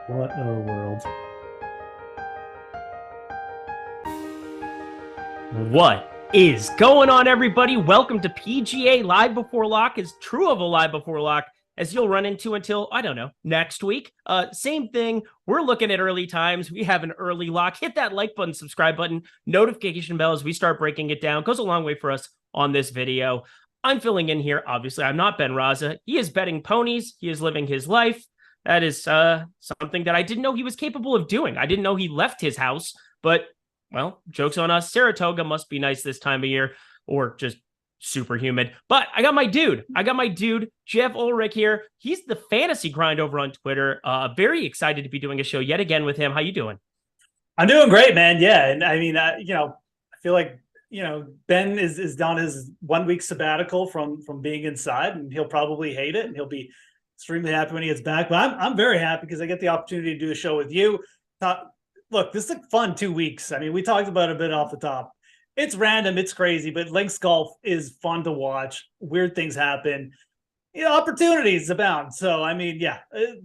What a world. What is going on, everybody? Welcome to PGA Live Before Lock, as true of a Live Before Lock as you'll run into until, I don't know, next week. Same thing. We're looking at early times. We have an early lock. Hit that like button, subscribe button, notification bell as we start breaking it down. Goes a long way for us on this video. I'm filling in here. Obviously, I'm not Ben Raza. He is betting ponies. He is living his life. That is something that I didn't know he was capable of doing. I didn't know he left his house, but well, joke's on us. Saratoga must be nice this time of year, or just super humid. But I got my dude, Geoff Ulrich here. He's the fantasy grind over on Twitter. Very excited to be doing a show yet again with him. How you doing? I'm doing great, man. Yeah. And I mean, I feel like, Ben is down his 1 week sabbatical from being inside, and he'll probably hate it, and he'll be extremely happy when he gets back. But I'm very happy because I get the opportunity to do a show with you. Look, this is a fun 2 weeks. I mean, we talked about it a bit off the top. It's random, it's crazy, but links golf is fun to watch. Weird things happen. Opportunities abound. So, I mean, yeah,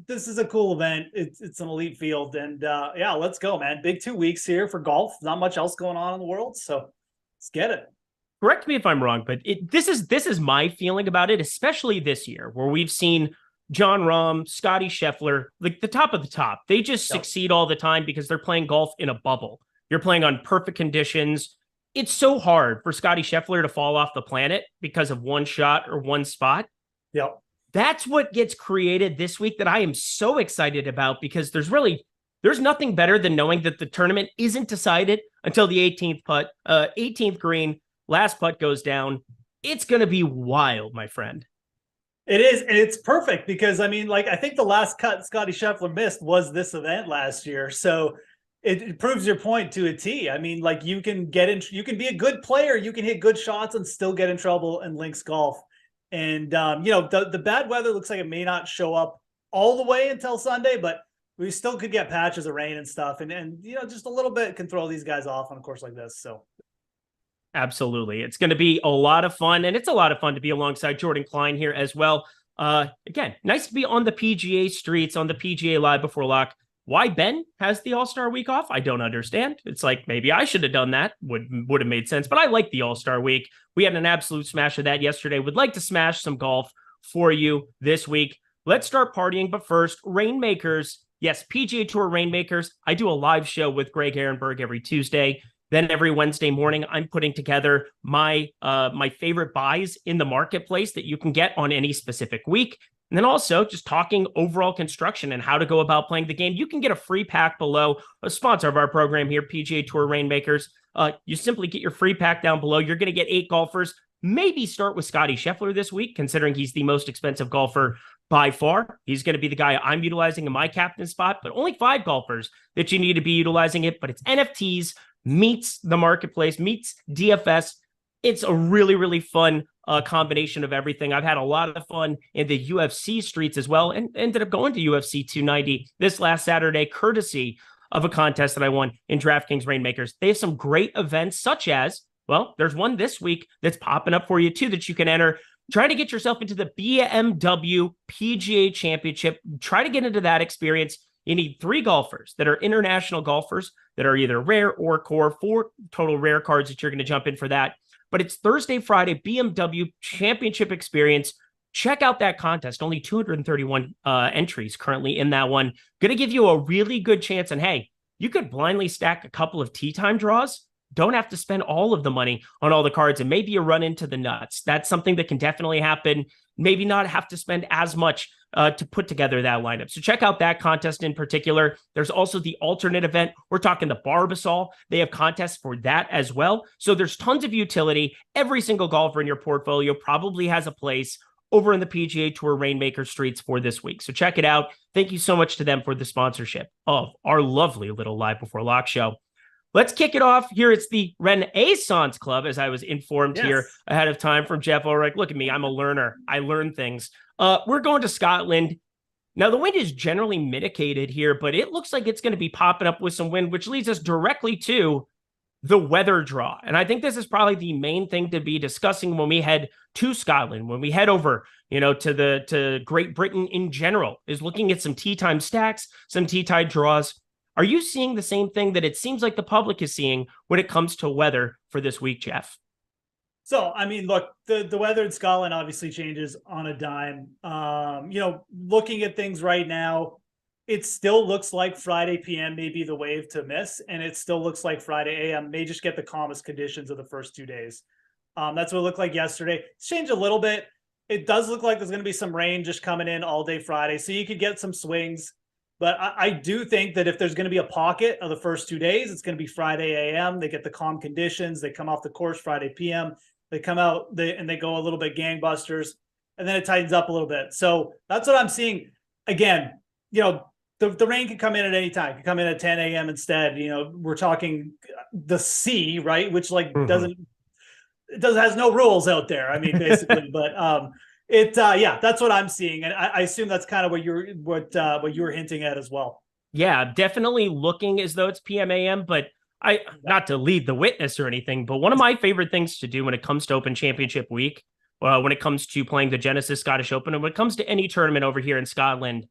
this is a cool event. It's an elite field, and yeah, let's go, man. Big 2 weeks here for golf. Not much else going on in the world, so let's get it. Correct me if I'm wrong, but this is my feeling about it, especially this year where we've seen John Rahm, Scotty Scheffler, like the top of the top. They just succeed all the time because they're playing golf in a bubble. You're playing on perfect conditions. It's so hard for Scotty Scheffler to fall off the planet because of one shot or one spot. Yep. That's what gets created this week that I am so excited about, because there's nothing better than knowing that the tournament isn't decided until the 18th green, last putt goes down. It's going to be wild, my friend. It is, and it's perfect because, I mean, like, I think the last cut Scotty Scheffler missed was this event last year. So it proves your point to a T. I mean, like, you can be a good player, you can hit good shots and still get in trouble in links golf. And, the bad weather looks like it may not show up all the way until Sunday, but we still could get patches of rain and stuff. And just a little bit can throw these guys off on a course like this. So. Absolutely. It's going to be a lot of fun, and it's a lot of fun to be alongside Jordan Klein here as well. Again, nice to be on the PGA streets, on the PGA Live Before Lock. Why Ben has the All-Star week off, I don't understand. It's like, maybe I should have done that. Would have made sense, but I like the All-Star week. We had an absolute smash of that yesterday. Would like to smash some golf for you this week. Let's start partying, but first, Reignmakers. Yes, PGA Tour Reignmakers. I do a live show with Greg Ehrenberg every Tuesday. Then every Wednesday morning, I'm putting together my favorite buys in the marketplace that you can get on any specific week. And then also just talking overall construction and how to go about playing the game. You can get a free pack below, a sponsor of our program here, PGA Tour Reignmakers. You simply get your free pack down below. You're going to get 8 golfers. Maybe start with Scotty Scheffler this week, considering he's the most expensive golfer by far. He's going to be the guy I'm utilizing in my captain spot, but only 5 golfers that you need to be utilizing it. But it's NFTs, meets the marketplace, meets DFS. It's a really, really fun combination of everything. I've had a lot of fun in the UFC streets as well, and ended up going to UFC 290 this last Saturday, courtesy of a contest that I won in DraftKings Reignmakers. They have some great events, such as, well, there's one this week that's popping up for you too that you can enter. Try to get yourself into the BMW PGA Championship. Try to get into that experience. You need 3 golfers that are international golfers that are either rare or core, 4 total rare cards that you're going to jump in for that. But it's Thursday, Friday, BMW Championship experience. Check out that contest. Only 231 entries currently in that one. Going to give you a really good chance. And hey, you could blindly stack a couple of tee time draws. Don't have to spend all of the money on all the cards, and maybe you run into the nuts. That's something that can definitely happen. Maybe not have to spend as much to put together that lineup. So check out that contest in particular. There's also the alternate event. We're talking the Barbasol. They have contests for that as well. So there's tons of utility. Every single golfer in your portfolio probably has a place over in the PGA Tour Reignmaker streets for this week. So check it out. Thank you so much to them for the sponsorship of our lovely little Live Before Lock show. Let's kick it off here. It's the Renaissance Club, as I was informed here ahead of time from Geoff Ulrich. Look at me. I'm a learner. I learn things. We're going to Scotland. Now, the wind is generally mitigated here, but it looks like it's going to be popping up with some wind, which leads us directly to the weather draw. And I think this is probably the main thing to be discussing when we head to Scotland, when we head over, to Great Britain in general, is looking at some tee time stacks, some tee time draws. Are you seeing the same thing that it seems like the public is seeing when it comes to weather for this week, Geoff? So, I mean, look, the weather in Scotland obviously changes on a dime. Looking at things right now, it still looks like Friday PM may be the wave to miss, and it still looks like Friday AM may just get the calmest conditions of the first 2 days. That's what it looked like yesterday. It's changed a little bit. It does look like there's going to be some rain just coming in all day Friday, so you could get some swings. But I do think that if there's going to be a pocket of the first 2 days, it's going to be Friday AM. They get the calm conditions. They come off the course Friday PM. They come out and they go a little bit gangbusters, and then it tightens up a little bit. So that's what I'm seeing. Again, the rain can come in at any time. It can come in at 10 a.m. instead. We're talking the sea, right? Which has no rules out there. I mean, basically, but that's what I'm seeing, and I assume that's kind of what you were hinting at as well. Yeah, definitely looking as though it's PM AM, but not to lead the witness or anything, but one of my favorite things to do when it comes to Open Championship Week, when it comes to playing the Genesis Scottish Open, and when it comes to any tournament over here in Scotland,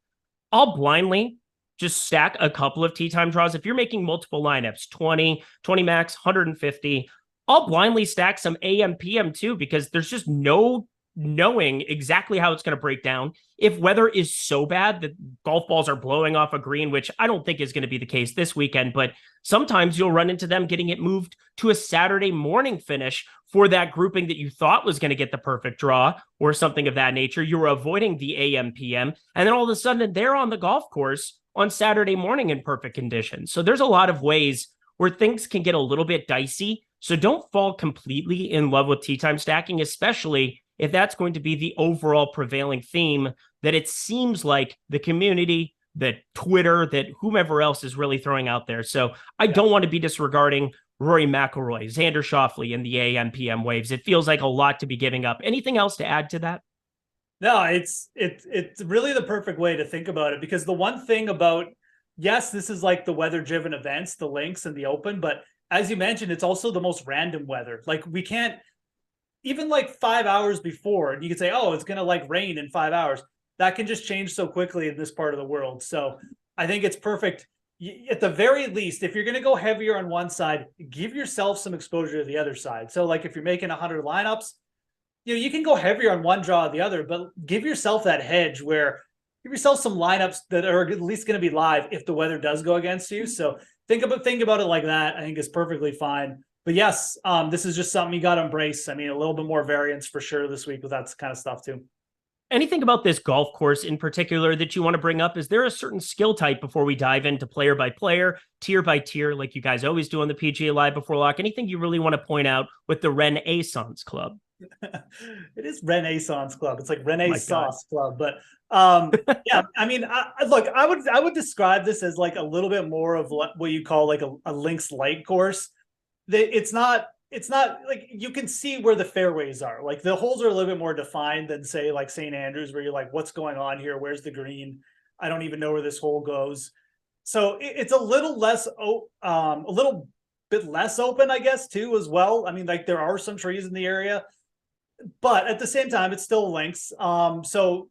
I'll blindly just stack a couple of tee time draws. If you're making multiple lineups, 20 max, 150, I'll blindly stack some AM PM too, because there's just no knowing exactly how it's going to break down. If weather is so bad that golf balls are blowing off a green, which I don't think is going to be the case this weekend, but sometimes you'll run into them getting it moved to a Saturday morning finish for that grouping that you thought was going to get the perfect draw or something of that nature. You were avoiding the AM PM, and then all of a sudden they're on the golf course on Saturday morning in perfect conditions. So there's a lot of ways where things can get a little bit dicey. So don't fall completely in love with tee time stacking, especially if that's going to be the overall prevailing theme that it seems like the community, that Twitter, that whomever else is really throwing out there. So I don't want to be disregarding Rory McIlroy, Xander Schauffele, and the AM PM waves. It feels like a lot to be giving up. Anything else to add to that? No, it's really the perfect way to think about it, because the one thing about, yes, this is like the weather-driven events, the links and the Open, but as you mentioned, it's also the most random weather. Like, we can't, even like 5 hours before, you could say, oh, it's going to like rain in 5 hours. That can just change so quickly in this part of the world. So I think it's perfect. At the very least, if you're going to go heavier on one side, give yourself some exposure to the other side. So like if you're making 100 lineups, you can go heavier on one draw or the other, but give yourself that hedge where give yourself some lineups that are at least going to be live if the weather does go against you. So think about it like that. I think is perfectly fine. But yes, this is just something you got to embrace. I mean, a little bit more variance for sure this week with that kind of stuff too. Anything about this golf course in particular that you want to bring up? Is there a certain skill type before we dive into player by player, tier by tier, like you guys always do on the PGA Live Before Lock? Anything you really want to point out with the Renaissance Club? It is Renaissance Club. It's like Renaissance Club, but yeah. I mean, look, I would describe this as like a little bit more of what you call like a links light course. It's not like you can see where the fairways are. Like the holes are a little bit more defined than say like St. Andrews, where you're like, what's going on here? Where's the green? I don't even know where this hole goes. So it's a little less, a little bit less open, I guess, too, as well. I mean, like there are some trees in the area, but at the same time, it's still links. So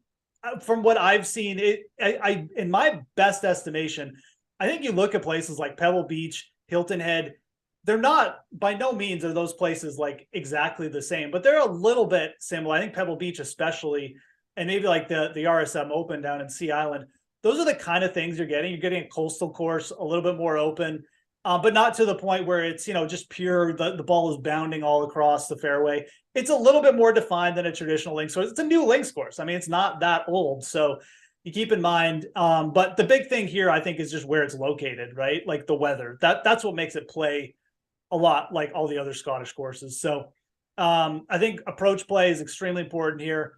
from what I've seen, I in my best estimation, I think you look at places like Pebble Beach, Hilton Head. They're not, by no means are those places like exactly the same, but they're a little bit similar. I think Pebble Beach especially, and maybe like the RSM Open down in Sea Island, those are the kind of things you're getting. You're getting a coastal course, a little bit more open, but not to the point where it's, just pure, the ball is bounding all across the fairway. It's a little bit more defined than a traditional links course. It's a new links course. I mean, it's not that old. So you keep in mind, but the big thing here, I think, is just where it's located, right? Like the weather. That's what makes it play a lot like all the other Scottish courses. So I think approach play is extremely important here.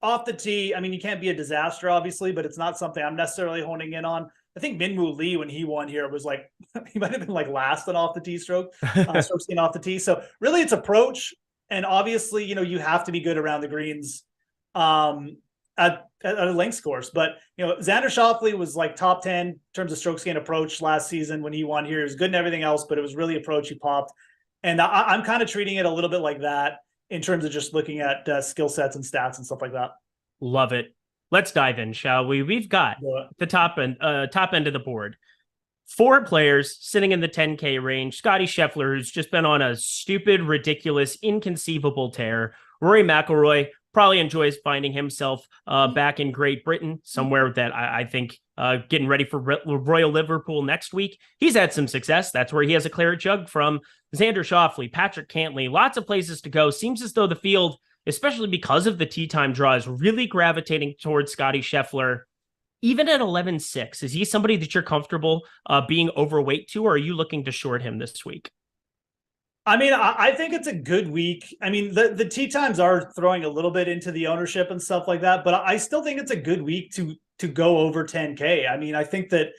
Off the tee, I mean, you can't be a disaster, obviously, but it's not something I'm necessarily honing in on. I think Minwoo Lee, when he won here, was like, he might have been like last on off the tee strokes seen off the tee. So really it's approach. And obviously, you have to be good around the greens. at a links course. But, Xander Schauffele was like top 10 in terms of strokes gained approach last season when he won here. He was good in everything else, but it was really approach he popped. And I'm kind of treating it a little bit like that in terms of just looking at skill sets and stats and stuff like that. Love it. Let's dive in, shall we? We've got the top end of the board. 4 players sitting in the 10K range. Scotty Scheffler, who's just been on a stupid, ridiculous, inconceivable tear. Rory McIlroy probably enjoys finding himself back in Great Britain, somewhere that I think getting ready for Royal Liverpool next week. He's had some success. That's where he has a claret jug from. Xander Schauffele, Patrick Cantlay, lots of places to go. Seems as though the field, especially because of the tee time draw, is really gravitating towards Scotty Scheffler. Even at 11-6, is he somebody that you're comfortable being overweight to, or are you looking to short him this week? I mean, I think it's a good week. I mean, the tee times are throwing a little bit into the ownership and stuff like that, but I still think it's a good week to go over 10K. I mean, I think that,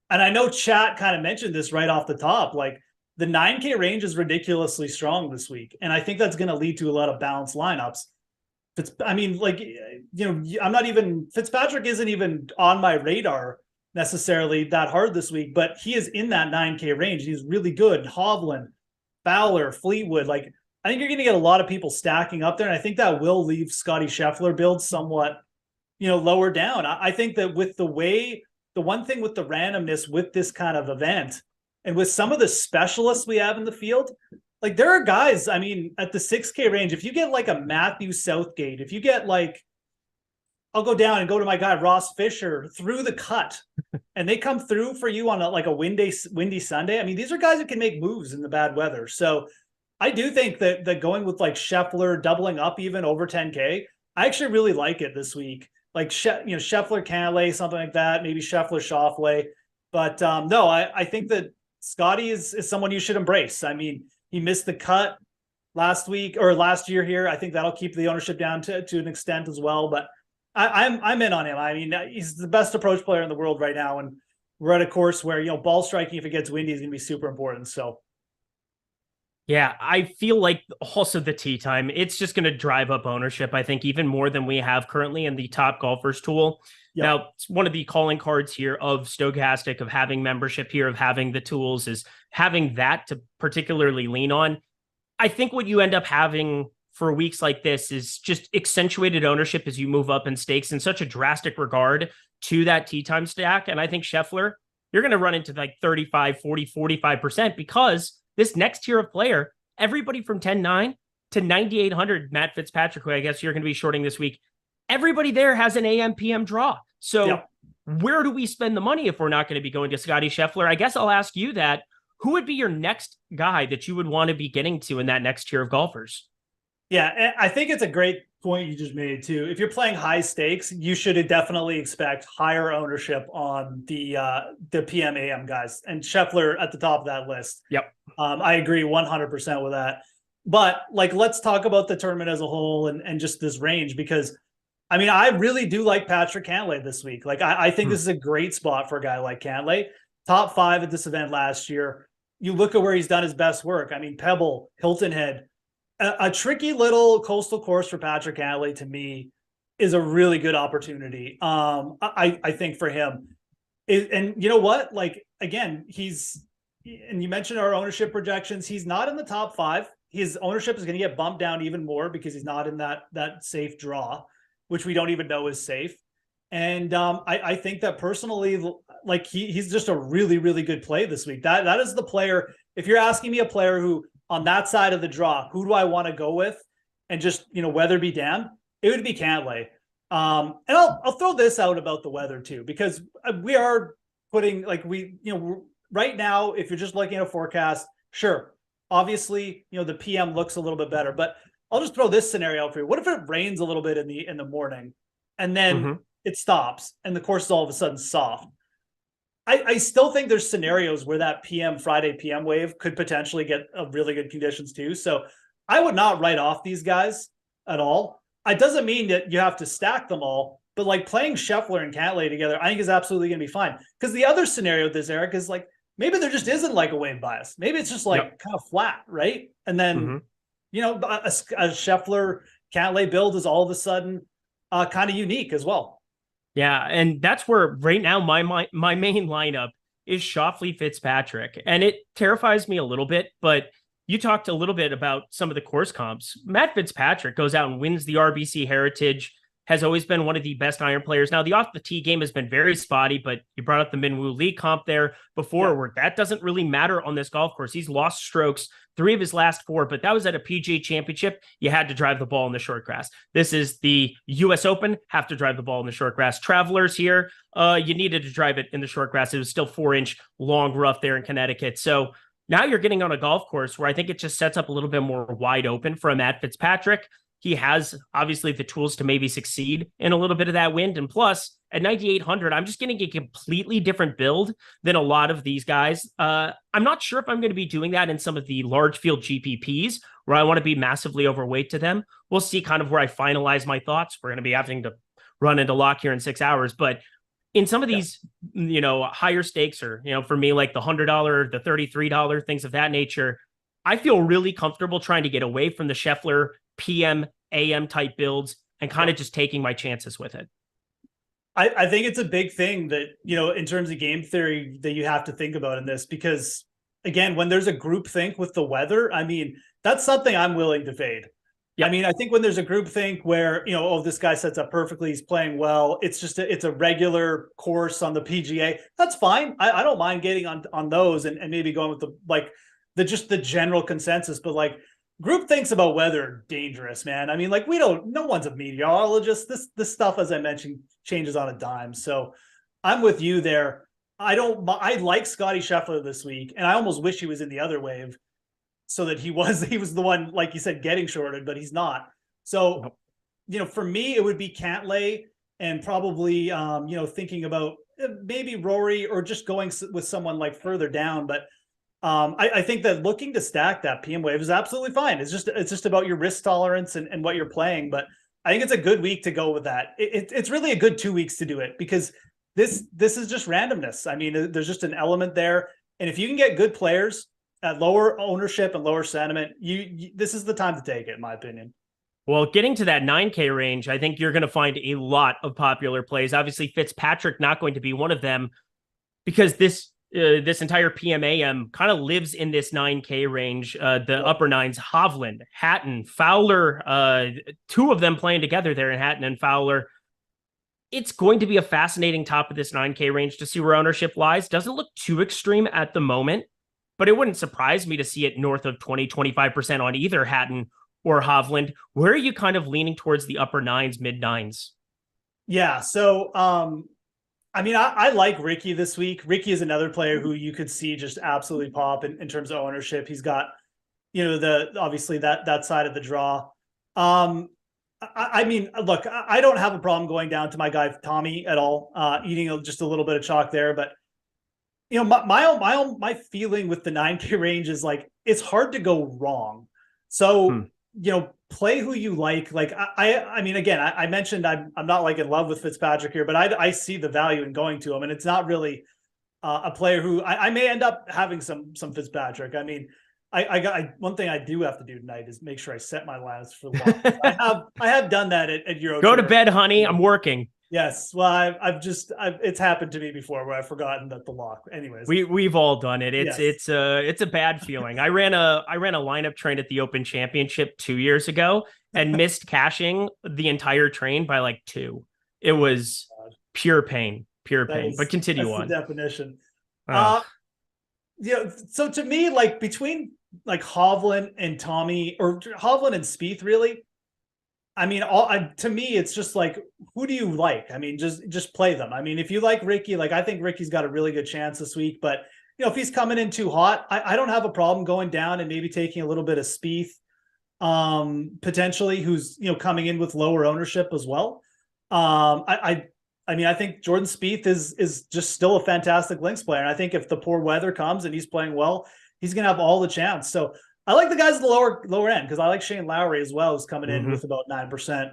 and I know chat kind of mentioned this right off the top, like the 9K range is ridiculously strong this week. And I think that's going to lead to a lot of balanced lineups. Fitzpatrick isn't even on my radar necessarily that hard this week, but he is in that 9K range. He's really good. Hovland, Fowler, Fleetwood. Like, I think you're going to get a lot of people stacking up there. And I think that will leave Scotty Scheffler build somewhat, lower down. I think that with the one thing with the randomness with this kind of event and with some of the specialists we have in the field, like there are guys, I mean, at the 6K range, if you get like a Matthew Southgate, if you get like, I'll go down and go to my guy, Ross Fisher, through the cut, and they come through for you on a windy Sunday. I mean, these are guys who can make moves in the bad weather. So I do think that going with like Scheffler, doubling up even over 10K, I actually really like it this week. Like, Scheffler, Cantlay, something like that, maybe Scheffler, Schauffele. But no, I think that Scotty is someone you should embrace. I mean, he missed the cut last year here. I think that'll keep the ownership down to an extent as well. But I'm in on him. I mean, he's the best approach player in the world right now. And we're at a course where, ball striking, if it gets windy, is going to be super important. So. Yeah, I feel like also the tee time, it's just going to drive up ownership, I think, even more than we have currently in the top golfers tool. Yep. Now, one of the calling cards here of Stokastic, of having membership here, of having the tools, is having that to particularly lean on. I think what you end up having for weeks like this is just accentuated ownership as you move up in stakes in such a drastic regard to that tee time stack. And I think Scheffler, you're going to run into like 35, 40, 45% because this next tier of player, everybody from 10-9 to 9,800, Matt Fitzpatrick, who I guess you're going to be shorting this week, everybody there has an AM PM draw. So where do we spend the money if we're not going to be going to Scotty Scheffler? I guess I'll ask you that. Who would be your next guy that you would want to be getting to in that next tier of golfers? Yeah, I think it's a great point you just made too. If you're playing high stakes, you should definitely expect higher ownership on the PM AM guys, and Scheffler at the top of that list. Yep. I agree 100% with that. But like, let's talk about the tournament as a whole and just this range, because I mean, I really do like Patrick Cantlay this week. Like, I think this is a great spot for a guy like Cantlay. Top 5 at this event last year. You look at where he's done his best work. I mean, Pebble, Hilton Head, a tricky little coastal course for Patrick Cantlay to me is a really good opportunity. I think for him. And you know what? Like, again, and you mentioned our ownership projections. He's not in the top 5. His ownership is going to get bumped down even more because he's not in that safe draw, which we don't even know is safe. And I think that personally, like he's just a really, really good play this week. That is the player. If you're asking me a player who on that side of the draw, who do I want to go with? And just, weather be damned, it would be Cantlay. And I'll throw this out about the weather too, because we are putting right now, if you're just looking at a forecast, sure. Obviously, the PM looks a little bit better, but I'll just throw this scenario out for you. What if it rains a little bit in the morning and then it stops and the course is all of a sudden soft? I still think there's scenarios where that Friday PM wave could potentially get really good conditions too. So I would not write off these guys at all. It doesn't mean that you have to stack them all, but like playing Scheffler and Cantlay together, I think is absolutely going to be fine. Because the other scenario with this, Eric, is like, maybe there just isn't like a wave bias. Maybe it's just like kind of flat, right? And then, a Scheffler Cantlay build is all of a sudden kind of unique as well. Yeah, and that's where right now my main lineup is Shoffley Fitzpatrick, and it terrifies me a little bit. But you talked a little bit about some of the course comps. Matt Fitzpatrick goes out and wins the RBC Heritage. Has always been one of the best iron players. Now, the off the tee game has been very spotty, but you brought up the Minwoo Lee comp there before, where that doesn't really matter on this golf course. He's lost strokes 3 of his last 4, but that was at a PGA Championship. You had to drive the ball in the short grass. This is the US Open, have to drive the ball in the short grass. Travelers here, you needed to drive it in the short grass. It was still 4-inch long rough there in Connecticut. So now you're getting on a golf course where I think it just sets up a little bit more wide open for a Matt Fitzpatrick. He has obviously the tools to maybe succeed in a little bit of that wind. And plus, at 9,800, I'm just getting a completely different build than a lot of these guys. I'm not sure if I'm going to be doing that in some of the large field GPPs where I want to be massively overweight to them. We'll see kind of where I finalize my thoughts. We're going to be having to run into lock here in 6 hours. But in some of these, higher stakes, or, for me, like the $100, the $33, things of that nature, I feel really comfortable trying to get away from the Scheffler PM, AM type builds and kind of just taking my chances with it. I think it's a big thing that, in terms of game theory that you have to think about in this, because again, when there's a group think with the weather, I mean, that's something I'm willing to fade. Yeah. I mean, I think when there's a group think where, this guy sets up perfectly, he's playing well, it's just it's a regular course on the PGA. That's fine. I don't mind getting on those and maybe going with the general consensus, but like, group thinks about weather dangerous, man. I mean, like no one's a meteorologist. This stuff, as I mentioned, changes on a dime. So I'm with you there. I like Scotty Scheffler this week, and I almost wish he was in the other wave so that he was the one, like you said, getting shorted, but he's not. So, for me, it would be Cantlay and probably, thinking about maybe Rory or just going with someone like further down. But I think that looking to stack that PM wave is absolutely fine. It's just about your risk tolerance and what you're playing. But I think it's a good week to go with that. It's really a good 2 weeks to do it, because this is just randomness. I mean, there's just an element there. And if you can get good players at lower ownership and lower sentiment, this is the time to take it, in my opinion. Well, getting to that 9K range, I think you're going to find a lot of popular plays. Obviously, Fitzpatrick not going to be one of them, because this entire PMAM kind of lives in this 9K range. The upper nines, Hovland, Hatton, Fowler, 2 of them playing together there in Hatton and Fowler. It's going to be a fascinating top of this 9K range to see where ownership lies. Doesn't look too extreme at the moment, but it wouldn't surprise me to see it north of 20-25% on either Hatton or Hovland. Where are you kind of leaning towards the upper nines, mid nines? Yeah. So, I mean, I like Ricky this week. Ricky is another player who you could see just absolutely pop in terms of ownership. He's got, obviously that side of the draw. I mean, look, I don't have a problem going down to my guy Tommy at all, eating just a little bit of chalk there. But my feeling with the 9K range is like it's hard to go wrong. So play who you like. Like I mean, again, I mentioned I'm not like in love with Fitzpatrick here, but I see the value in going to him, and it's not really a player who I may end up having some Fitzpatrick. I mean, one thing I do have to do tonight is make sure I set my lines for the lock. I have done that at Euro. Go to bed, honey. I'm working. Yes. Well, it's happened to me before where I've forgotten that the lock. Anyways, we've all done it. It's a bad feeling. I ran a lineup train at the Open Championship 2 years ago and missed cashing the entire train by like 2. It was pure pain. But continue on. The definition. So to me, like between like Hovland and Tommy, or Hovland and Spieth, really, I mean, to me, it's just like, who do you like? I mean, just play them. I mean, if you like Ricky, like I think Ricky's got a really good chance this week. But if he's coming in too hot, I don't have a problem going down and maybe taking a little bit of Spieth, potentially, who's coming in with lower ownership as well. I mean, I think Jordan Spieth is just still a fantastic links player, and I think if the poor weather comes and he's playing well, he's going to have all the chance. So I like the guys at the lower end, because I like Shane Lowry as well, who's coming in with about 9%.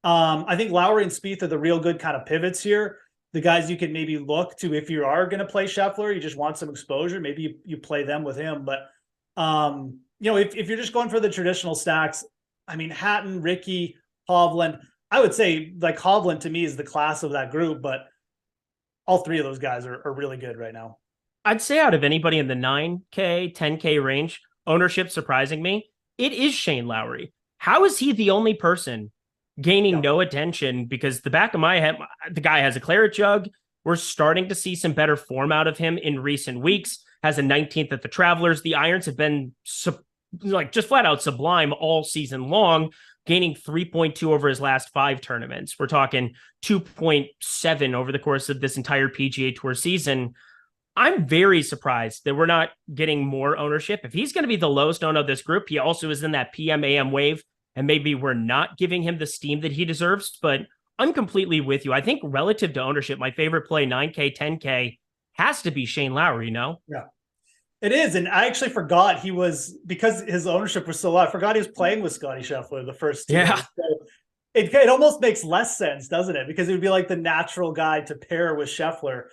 I think Lowry and Spieth are the real good kind of pivots here. The guys you can maybe look to if you are going to play Scheffler, you just want some exposure. Maybe you play them with him. But, if you're just going for the traditional stacks, I mean, Hatton, Ricky, Hovland, I would say like Hovland to me is the class of that group, but all three of those guys are really good right now. I'd say out of anybody in the 9K, 10K range, ownership surprising me, it is Shane Lowry. How is he the only person gaining no attention? Because the back of my head, the guy has a claret jug. We're starting to see some better form out of him in recent weeks. Has a 19th at the Travelers. The irons have been like just flat out sublime all season long, gaining 3.2 over his last 5 tournaments. We're talking 2.7 over the course of this entire PGA Tour season. I'm very surprised that we're not getting more ownership. If he's going to be the lowest owned of this group, he also is in that PM AM wave, and maybe we're not giving him the steam that he deserves. But I'm completely with you. I think relative to ownership, my favorite play, 9K, 10K, has to be Shane Lowry, Yeah, it is. And I actually forgot he was, because his ownership was so low, I forgot he was playing with Scotty Scheffler the first 2 Yeah. days. So it almost makes less sense, doesn't it? Because it would be like the natural guy to pair with Scheffler.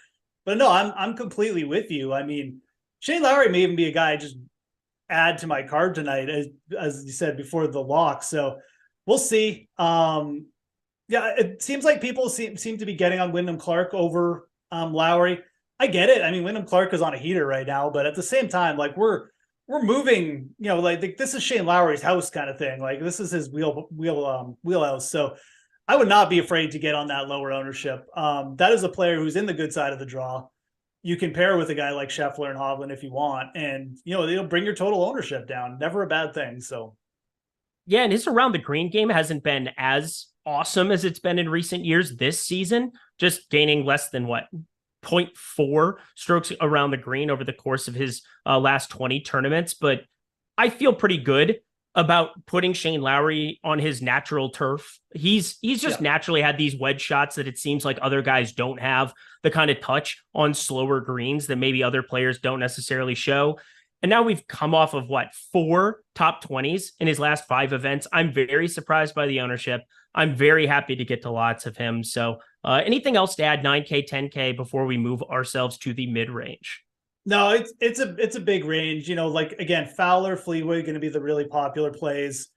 But no, I'm completely with you. I mean, Shane Lowry may even be a guy I just add to my card tonight, as you said before the lock. So we'll see. Yeah, it seems like people seem to be getting on Wyndham Clark over Lowry. I get it. I mean, Wyndham Clark is on a heater right now, but at the same time, like we're moving, like this is Shane Lowry's house kind of thing. Like this is his wheelhouse. So I would not be afraid to get on that lower ownership. That is a player who's in the good side of the draw. You can pair with a guy like Scheffler and Hovland if you want, and they'll bring your total ownership down. Never a bad thing. So yeah, and his around the green game hasn't been as awesome as it's been in recent years this season, just gaining less than 0.4 strokes around the green over the course of his last 20 tournaments. But I feel pretty good about putting Shane Lowry on his natural turf. He's just naturally had these wedge shots that it seems like other guys don't have the kind of touch on slower greens that maybe other players don't necessarily show. And now we've come off of 4 top 20s in his last 5 events. I'm very surprised by the ownership. I'm very happy to get to lots of him. So anything else to add 9K, 10K before we move ourselves to the mid range? No, it's a big range. Like again, Fowler, Fleetwood going to be the really popular plays.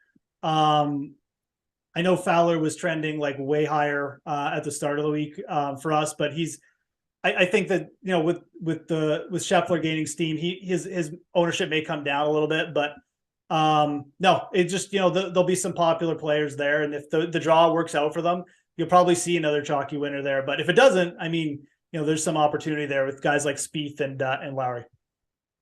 I know Fowler was trending way higher at the start of the week for us, but I think that with Scheffler gaining steam, his ownership may come down a little bit, but no, it just there'll be some popular players there, and if the draw works out for them, you'll probably see another chalky winner there. But if it doesn't, I mean, there's some opportunity there with guys like Spieth and Lowry.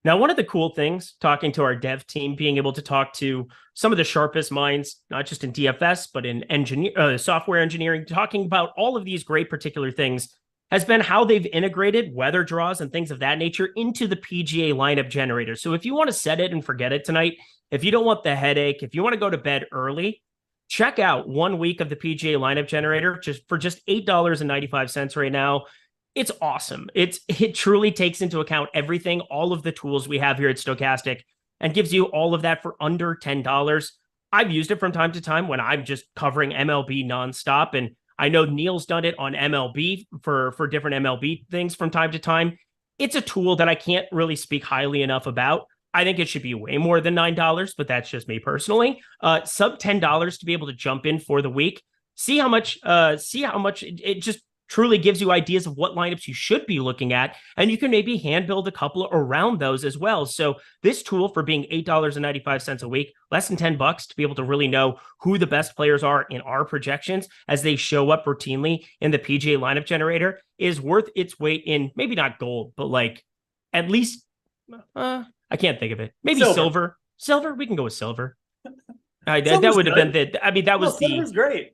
Now, one of the cool things talking to our dev team, being able to talk to some of the sharpest minds, not just in DFS, but in software engineering, talking about all of these great particular things, has been how they've integrated weather draws and things of that nature into the PGA lineup generator. So if you want to set it and forget it tonight, if you don't want the headache, if you want to go to bed early, check out 1 week of the PGA lineup generator for just $8.95 right now. It's awesome. It truly takes into account everything, all of the tools we have here at Stokastic, and gives you all of that for under $10. I've used it from time to time when I'm just covering MLB nonstop, and I know Neil's done it on MLB for different MLB things from time to time. It's a tool that I can't really speak highly enough about. I think it should be way more than $9, but that's just me personally. Sub $10 to be able to jump in for the week. See how much it just truly gives you ideas of what lineups you should be looking at, and you can maybe hand build a couple around those as well. So this tool, for being $8.95 a week, less than $10 to be able to really know who the best players are in our projections as they show up routinely in the PGA lineup generator, is worth its weight in, maybe not gold, but at least I can't think of it. Maybe silver. We can go with silver. That would have been that was silver's great.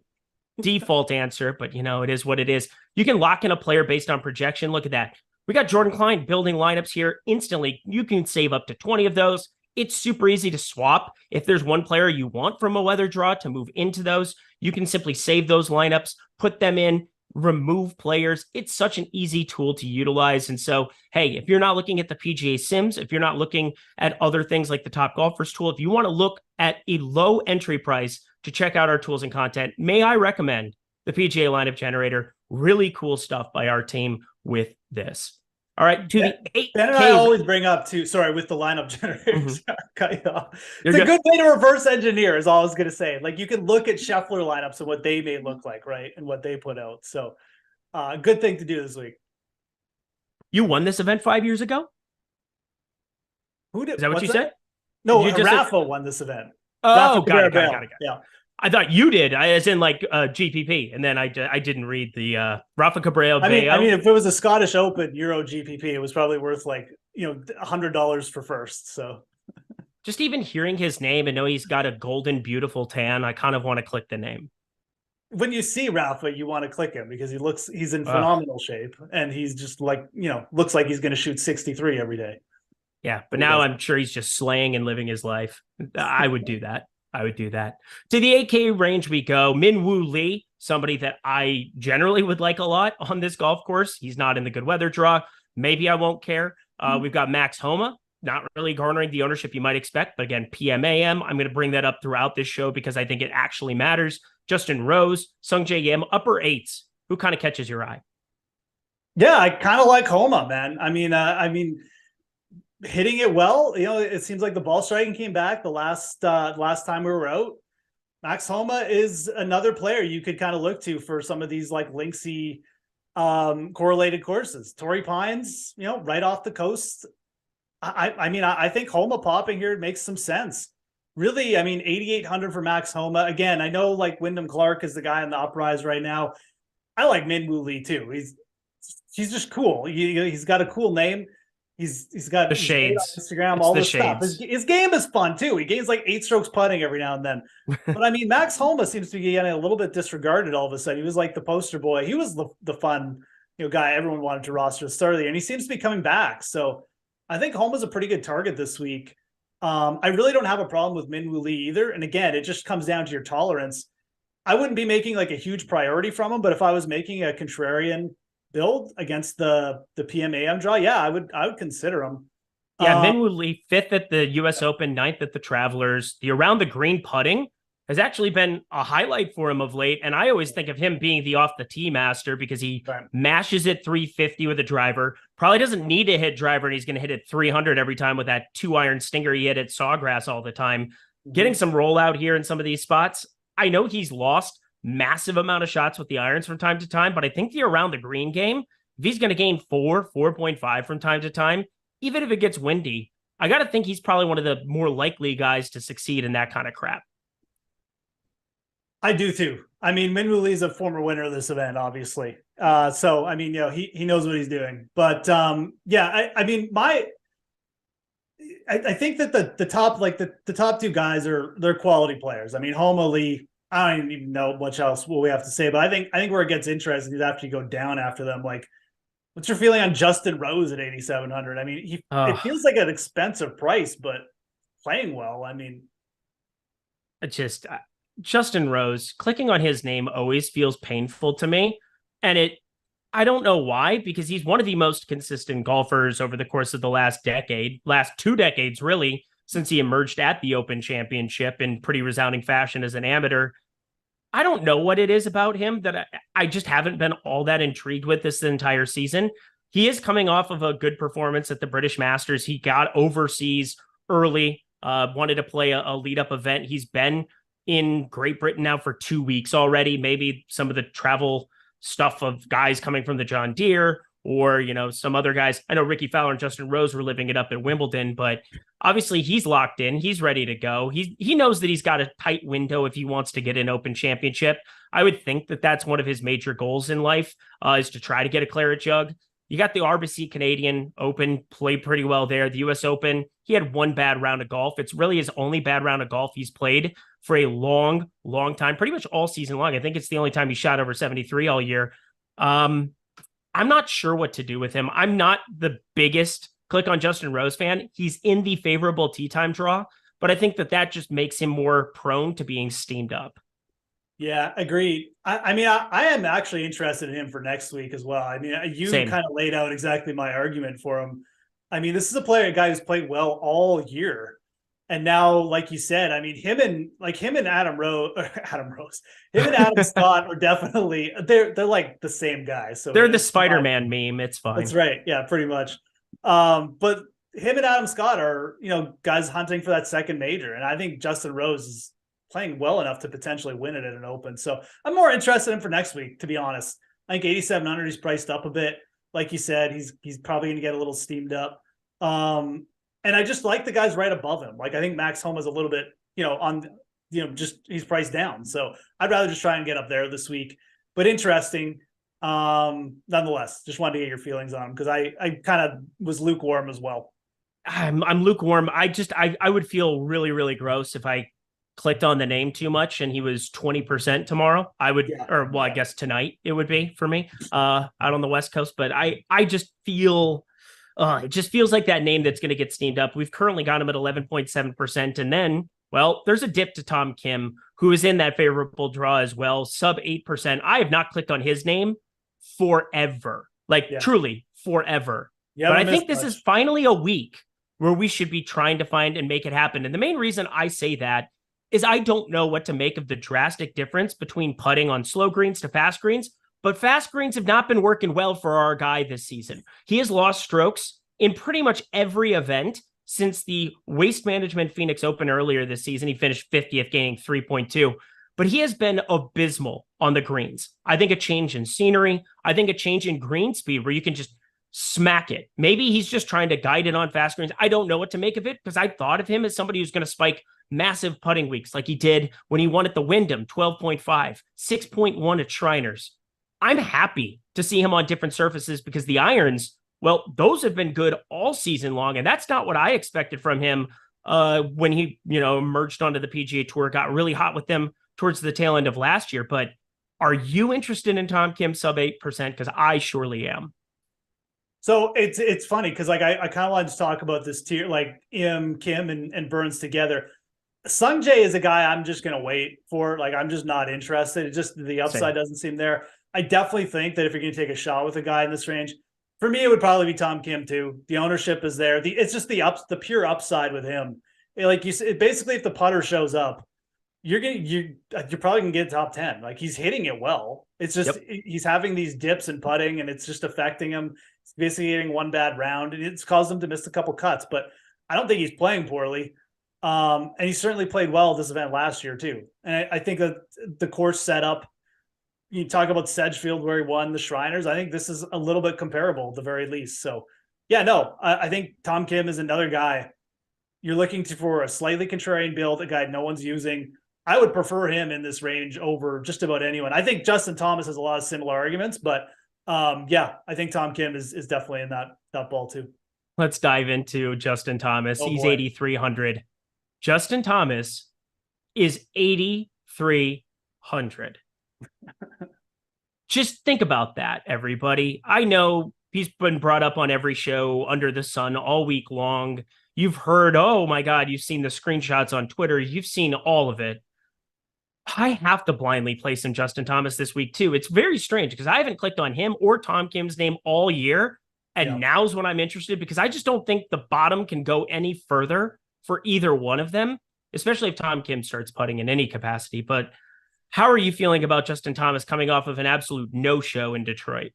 Default answer, but it is what it is. You can lock in a player based on projection. Look at that. We got Jordan Klein building lineups here instantly. You can save up to 20 of those. It's super easy to swap. If there's one player you want from a weather draw to move into those, you can simply save those lineups, put them in, remove players. It's such an easy tool to utilize. And so, hey, if you're not looking at the PGA Sims, if you're not looking at other things like the Top Golfers tool, if you want to look at a low entry price to check out our tools and content, may I recommend the PGA lineup generator? Really cool stuff by our team with this. All right, to the 8K. Ben and I always bring up too. Sorry, with the lineup generators. Cut you off. It's You're a good way to reverse engineer. Is all I was going to say. Like you can look at Scheffler lineups and what they may look like, right, and what they put out. So, good thing to do this week. You won this event 5 years ago? Who did? Is that what you said? No, Rafa won this event. Oh, got it. Yeah. I thought you did, as in like GPP, and then I didn't read the Rafa Cabrera. I mean, if it was a Scottish Open Euro GPP, it was probably worth like $100 for first. So, just even hearing his name and know he's got a golden, beautiful tan, I kind of want to click the name. When you see Rafa, you want to click him because he's in phenomenal shape, and he's just like looks like he's going to shoot 63 every day. Yeah, but now I'm sure he's just slaying and living his life. I would do that. To the 8K range we go. Min Woo Lee, somebody that I generally would like a lot on this golf course. He's not in the good weather draw. Maybe I won't care. We've got Max Homa, not really garnering the ownership you might expect. But again, PMAM, I'm going to bring that up throughout this show because I think it actually matters. Justin Rose, Sung Jae Yim, upper eights. Who kind of catches your eye? Yeah, I kind of like Homa, man. I mean, hitting it well. It seems like the ball striking came back the last time we were out. Max Homa is another player you could kind of look to for some of these like linksy correlated courses. Torrey Pines, right off the coast. I think Homa popping here makes some sense. Really, 8,800 for Max Homa. Again, I know like Wyndham Clark is the guy on the uprise right now. I like Min Woo Lee too. He's just cool. He's got a cool name. He's got the shades, Instagram, all this stuff. His game is fun too. He gains like 8 strokes putting every now and then. But Max Homa seems to be getting a little bit disregarded all of a sudden. He was like the poster boy. He was the fun guy everyone wanted to roster at the start of the year, and he seems to be coming back. So I think Homa's a pretty good target this week. I really don't have a problem with Min Woo Lee either. And again, it just comes down to your tolerance. I wouldn't be making like a huge priority from him, but if I was making a contrarian build against the PMAM draw, yeah, I would consider him. Yeah, Min Woo Lee, 5th at the US Open, 9th at the Travelers. The around the green putting has actually been a highlight for him of late. And I always think of him being the off the tee master because he mashes it 350 with a driver. Probably doesn't need to hit driver, and he's going to hit it 300 every time with that 2-iron stinger he hit at Sawgrass all the time. Getting some rollout here in some of these spots. I know he's lost massive amount of shots with the irons from time to time, but I think the around the green game, if he's going to gain 4.5 from time to time, even if it gets windy, I got to think he's probably one of the more likely guys to succeed in that kind of crap. I do too. Min Woo Lee is a former winner of this event, obviously. So he knows what he's doing. But I think that the top the top two guys they're quality players. Homa, Lee, I don't even know much else what we have to say, but I think where it gets interesting is after you go down after them. Like, what's your feeling on Justin Rose at 8,700? It feels like an expensive price, but playing well. Justin Rose, clicking on his name always feels painful to me. And I don't know why, because he's one of the most consistent golfers over the course of the last 2 decades, really, since he emerged at the Open Championship in pretty resounding fashion as an amateur. I don't know what it is about him that I just haven't been all that intrigued with this entire season. He is coming off of a good performance at the British Masters. He got overseas early, wanted to play a lead-up event. He's been in Great Britain now for 2 weeks already. Maybe some of the travel stuff of guys coming from the John Deere or, some other guys. I know Ricky Fowler and Justin Rose were living it up at Wimbledon, but obviously he's locked in. He's ready to go. He knows that he's got a tight window if he wants to get an Open Championship. I would think that that's one of his major goals in life, is to try to get a claret jug. You got the RBC Canadian Open, played pretty well there. The US Open, he had one bad round of golf. It's really his only bad round of golf he's played for a long, long time, pretty much all season long. I think it's the only time he shot over 73 all year. I'm not sure what to do with him. I'm not the biggest click on Justin Rose fan. He's in the favorable tee time draw, but I think that just makes him more prone to being steamed up. Yeah, agreed. I am actually interested in him for next week as well. You kind of laid out exactly my argument for him. This is a guy who's played well all year. And now, like you said, I mean, him and Adam Rose, him and Adam Scott are definitely they're like the same guy. So they're the Spider-Man meme. It's fine. That's right. Yeah, pretty much. But him and Adam Scott are, guys hunting for that second major. And I think Justin Rose is playing well enough to potentially win it at an Open. So I'm more interested in him for next week, to be honest. I think 8,700, he's priced up a bit. Like you said, he's probably going to get a little steamed up. And I just like the guys right above him. Like, I think Max Homa is a little bit, just he's priced down. So I'd rather just try and get up there this week. But interesting. Nonetheless, just wanted to get your feelings on him because I kind of was lukewarm as well. I'm lukewarm. I would feel really, really gross if I clicked on the name too much and he was 20% tomorrow. I guess tonight it would be for me out on the West Coast. But I just feel it just feels like that name that's going to get steamed up. We've currently got him at 11.7%. And then, well, there's a dip to Tom Kim, who is in that favorable draw as well, sub 8%. I have not clicked on his name forever, truly forever. Yeah, but I think this is finally a week where we should be trying to find and make it happen. And the main reason I say that is I don't know what to make of the drastic difference between putting on slow greens to fast greens, but fast greens have not been working well for our guy this season. He has lost strokes in pretty much every event since the Waste Management Phoenix Open earlier this season. He finished 50th, gaining 3.2. But he has been abysmal on the greens. I think a change in scenery. I think a change in green speed where you can just smack it. Maybe he's just trying to guide it on fast greens. I don't know what to make of it because I thought of him as somebody who's going to spike massive putting weeks like he did when he won at the Wyndham, 12.5, 6.1 at Shriners. I'm happy to see him on different surfaces because the irons, well, those have been good all season long. And that's not what I expected from him when he, emerged onto the PGA Tour, got really hot with them towards the tail end of last year. But are you interested in Tom Kim sub 8%? Because I surely am. So it's funny because I kind of wanted to talk about this tier, like Kim and Burns together. Sung Jae is a guy I'm just going to wait for. Like, I'm just not interested. It's just the upside doesn't seem there. I definitely think that if you're going to take a shot with a guy in this range, for me, it would probably be Tom Kim too. The ownership is there. It's just the pure upside with him. Like you said, basically, if the putter shows up, you're probably gonna get top 10. Like, he's hitting it well. It's just he's having these dips in putting, and it's just affecting him. He's basically getting one bad round, and it's caused him to miss a couple cuts. But I don't think he's playing poorly. And he certainly played well at this event last year too. And I think that the course setup, you talk about Sedgefield where he won the Shriners. I think this is a little bit comparable at the very least. So yeah, no, I think Tom Kim is another guy. You're looking for a slightly contrarian build, a guy no one's using. I would prefer him in this range over just about anyone. I think Justin Thomas has a lot of similar arguments, but I think Tom Kim is definitely in that ball too. Let's dive into Justin Thomas. He's 8,300. Justin Thomas is 8,300. Just think about that, everybody. I know he's been brought up on every show under the sun all week long. You've heard, oh my God, you've seen the screenshots on Twitter. You've seen all of it. I have to blindly place him Justin Thomas this week too. It's very strange because I haven't clicked on him or Tom Kim's name all year. And now's when I'm interested because I just don't think the bottom can go any further for either one of them, especially if Tom Kim starts putting in any capacity. But how are you feeling about Justin Thomas coming off of an absolute no-show in Detroit?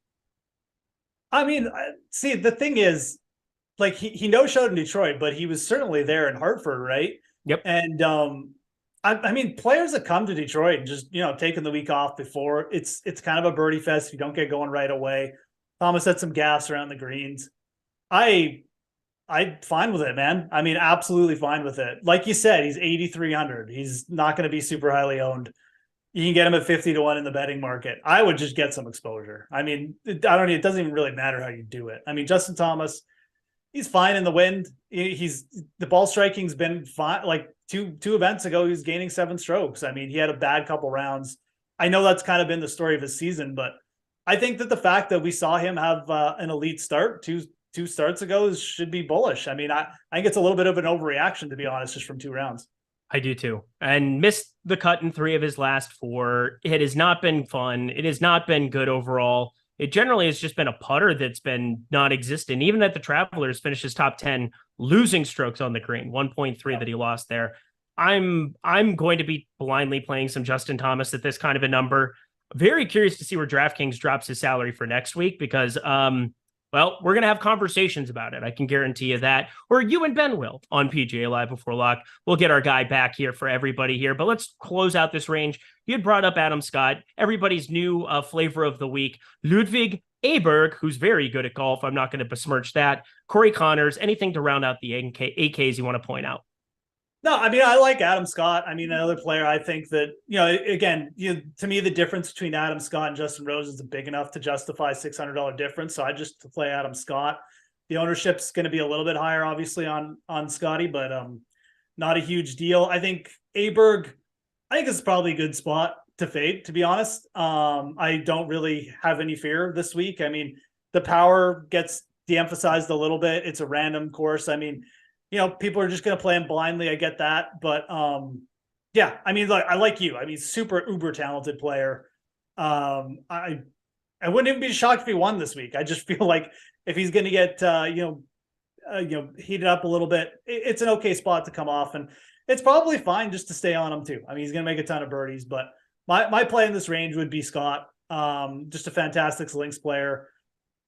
I mean, see, the thing is, like, he no-showed in Detroit, but he was certainly there in Hartford, right? Yep. And I mean, players that come to Detroit and just, taking the week off before, it's kind of a birdie fest if you don't get going right away. Thomas had some gas around the greens. I'm fine with it, man. I mean, absolutely fine with it. Like you said, he's 8,300. He's not going to be super highly owned. You can get him at 50-1 in the betting market. I would just get some exposure. I mean, it doesn't even really matter how you do it. I mean, Justin Thomas, he's fine in the wind. The ball striking's been fine. Like two events ago, he was gaining 7 strokes. I mean, he had a bad couple rounds. I know that's kind of been the story of his season, but I think that the fact that we saw him have an elite start two starts ago should be bullish. I mean, I think it's a little bit of an overreaction, to be honest, just from 2 rounds. I do too. And missed the cut in 3 of his last 4. It has not been fun. It has not been good overall. It generally has just been a putter that's been non-existent. Even at the Travelers, finishes top 10 losing strokes on the green, 1.3 that he lost there. I'm going to be blindly playing some Justin Thomas at this kind of a number. Very curious to see where DraftKings drops his salary for next week because well, we're going to have conversations about it. I can guarantee you that. Or you and Ben will on PGA Live Before Lock. We'll get our guy back here for everybody here. But let's close out this range. You had brought up Adam Scott, everybody's new flavor of the week. Ludwig Aberg, who's very good at golf. I'm not going to besmirch that. Corey Connors, anything to round out the AKs you want to point out? No, I mean, I like Adam Scott. I mean, another player I think that, again, to me, the difference between Adam Scott and Justin Rose is big enough to justify $600 difference. So I just play Adam Scott. The ownership's going to be a little bit higher, obviously, on Scotty, but not a huge deal. I think Aberg, I think it's probably a good spot to fade, to be honest. I don't really have any fear this week. I mean, the power gets de-emphasized a little bit. It's a random course. I mean, people are just going to play him blindly. I get that. But yeah, I mean, look, I like you. I mean, super uber talented player. I wouldn't even be shocked if he won this week. I just feel like if he's going to get, heated up a little bit, it's an okay spot to come off. And it's probably fine just to stay on him too. I mean, he's going to make a ton of birdies, but my play in this range would be Scott. Just a fantastic links player.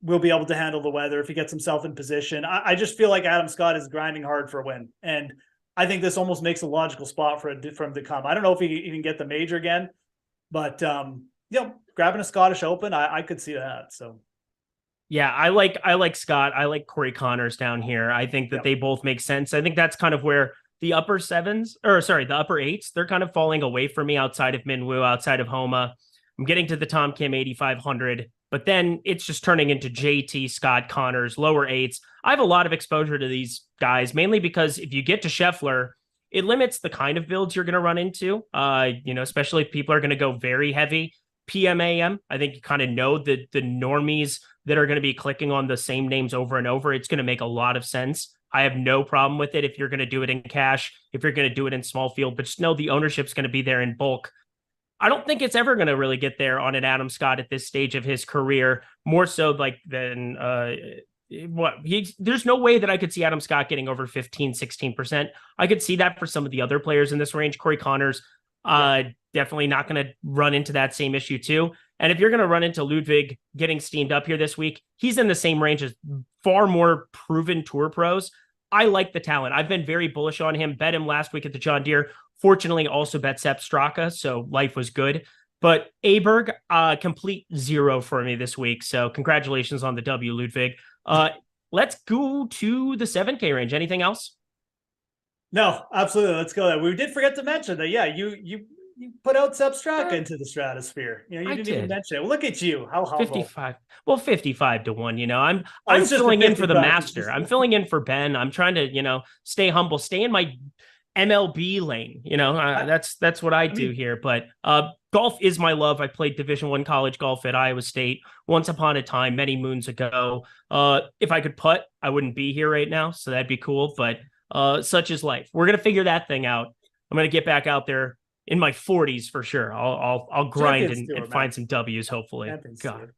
Will be able to handle the weather if he gets himself in position. I just feel like Adam Scott is grinding hard for a win. And I think this almost makes a logical spot for him to come. I don't know if he even get the major again, but grabbing a Scottish Open, I could see that. So yeah, I like Scott. I like Corey Connors down here. I think that they both make sense. I think that's kind of where the upper eights, they're kind of falling away for me outside of Minwoo, outside of Homa. I'm getting to the Tom Kim 8,500. But then it's just turning into JT, Scott, Connors, lower eights. I have a lot of exposure to these guys, mainly because if you get to Scheffler, it limits the kind of builds you're going to run into, especially if people are going to go very heavy PMAM. I think you kind of know the normies that are going to be clicking on the same names over and over. It's going to make a lot of sense. I have no problem with it if you're going to do it in cash, if you're going to do it in small field, but just know the ownership's going to be there in bulk. I don't think it's ever going to really get there on an Adam Scott at this stage of his career, more so than there's no way that I could see Adam Scott getting over 15-16%. I could see that for some of the other players in this range. Corey Connors, definitely not going to run into that same issue too. And if you're going to run into Ludwig getting steamed up here this week, he's in the same range as far more proven tour pros. I like the talent. I've been very bullish on him. Bet him last week at the John Deere. Fortunately, also bet Sepp Straka, so life was good. But Aberg, complete zero for me this week. So congratulations on the W, Ludwig. Let's go to the 7K range. Anything else? No, absolutely. Let's go there. We did forget to mention that. Yeah, you put out Sepp Straka into the stratosphere. You didn't even mention it. Well, look at you. How humble. 55. Well, 55 to 1. I'm filling in for the master. I'm filling in for Ben. I'm trying to stay humble, stay in my MLB lane. That's what I do here. But golf is my love. I played Division I college golf at Iowa State once upon a time, many moons ago. If I could putt, I wouldn't be here right now, so that'd be cool. But such is life. We're gonna figure that thing out. I'm gonna get back out there in my 40s for sure. I'll grind and find some W's, hopefully. God.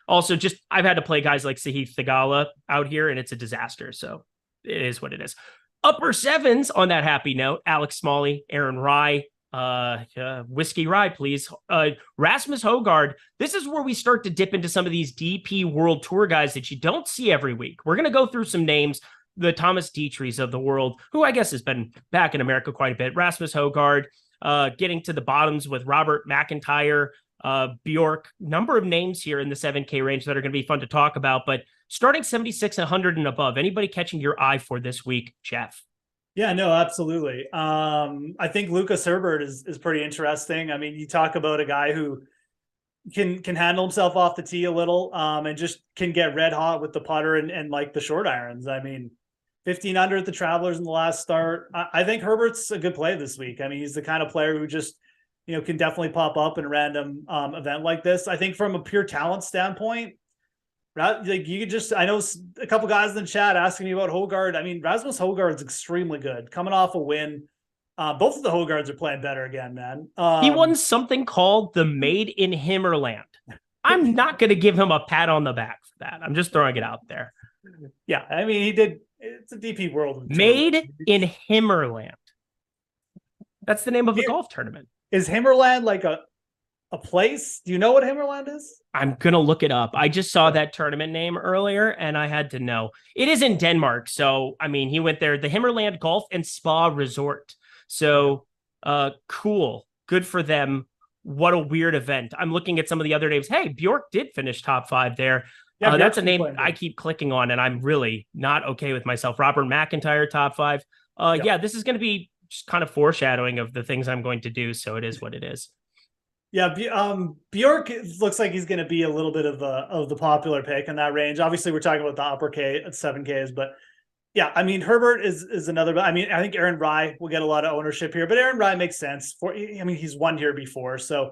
Also, I've had to play guys like Sahith Theegala out here, and it's a disaster. So it is what it is. Upper sevens on that happy note. Alex Smalley, Aaron Rye, Whiskey Rye, please. Rasmus Højgaard. This is where we start to dip into some of these DP World Tour guys that you don't see every week. We're going to go through some names, the Thomas Dietrichs of the world, who I guess has been back in America quite a bit. Rasmus Højgaard, getting to the bottoms with Robert McIntyre, Bjork, number of names here in the 7K range that are going to be fun to talk about, but starting 76-100 and above, anybody catching your eye for this week, Jeff? Yeah, no, absolutely. I think Lucas Herbert is pretty interesting. I mean, you talk about a guy who can handle himself off the tee a little, and just can get red hot with the putter and like the short irons. I mean, 15 under at the Travelers in the last start. I think Herbert's a good play this week. I mean, he's the kind of player who just can definitely pop up in a random event like this. I think from a pure talent standpoint, like you could I know a couple guys in the chat asking me about Højgaard. I mean, Rasmus Højgaard's extremely good, coming off a win. Both of the Højgaards are playing better again, man. He won something called the Made in Himmerland. I'm not going to give him a pat on the back for that. I'm just throwing it out there. Yeah, I mean, he did it's a DP World Made in Himmerland. That's the name of the golf tournament. Is Himmerland like a place? Do you know what Himmerland is? I'm going to look it up. I just saw that tournament name earlier and I had to know. It is in Denmark. So, I mean, he went there, the Himmerland Golf and Spa Resort. So, cool. Good for them. What a weird event. I'm looking at some of the other names. Hey, Bjork did finish top 5 there. Yeah, that's a name I keep clicking on, and I'm really not okay with myself. Robert McIntyre, top 5. Yeah, this is going to be just kind of foreshadowing of the things I'm going to do. So it is what it is. Yeah, Bjork looks like he's going to be a little bit of the popular pick in that range. Obviously, we're talking about the upper K at 7Ks, but yeah, I mean, Herbert is another. I mean, I think Aaron Rye will get a lot of ownership here, but Aaron Rye makes sense. He's won here before, so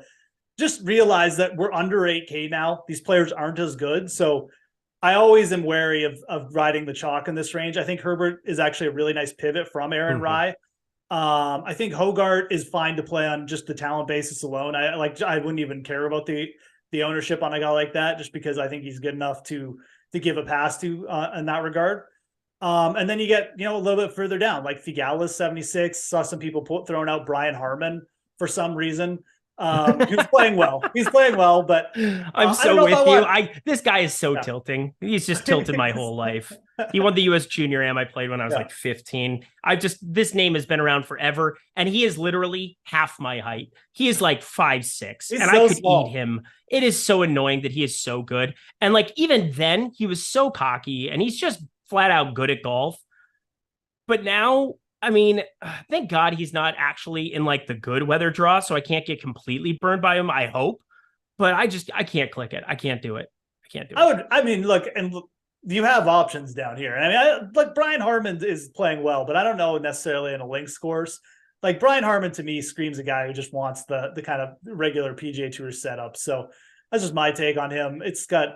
just realize that we're under 8K now. These players aren't as good, so I always am wary of riding the chalk in this range. I think Herbert is actually a really nice pivot from Aaron Rye. I think Hogart is fine to play on just the talent basis alone. I wouldn't even care about the ownership on a guy like that, just because I think he's good enough to give a pass to in that regard. And then you get, a little bit further down, like Figala's 76. Saw some people throwing out Brian Harmon for some reason. Who's playing well. He's playing well, but I'm so with you. This guy is so tilting. He's just tilted my whole life. He won the US Junior Am I played when I was like 15. This name has been around forever, and he is literally half my height. He is like 5'6", and I could eat him. It is so annoying that he is so good. And like, even then he was so cocky, and he's just flat out good at golf. But now, I mean, thank God he's not actually in like the good weather draw, so I can't get completely burned by him, I hope. But I can't click it. I can't do it. Look, you have options down here. I mean, like Brian Harmon is playing well, but I don't know necessarily in a Lynx course. Like Brian Harmon to me screams a guy who just wants the kind of regular PGA Tour setup. So that's just my take on him. It's got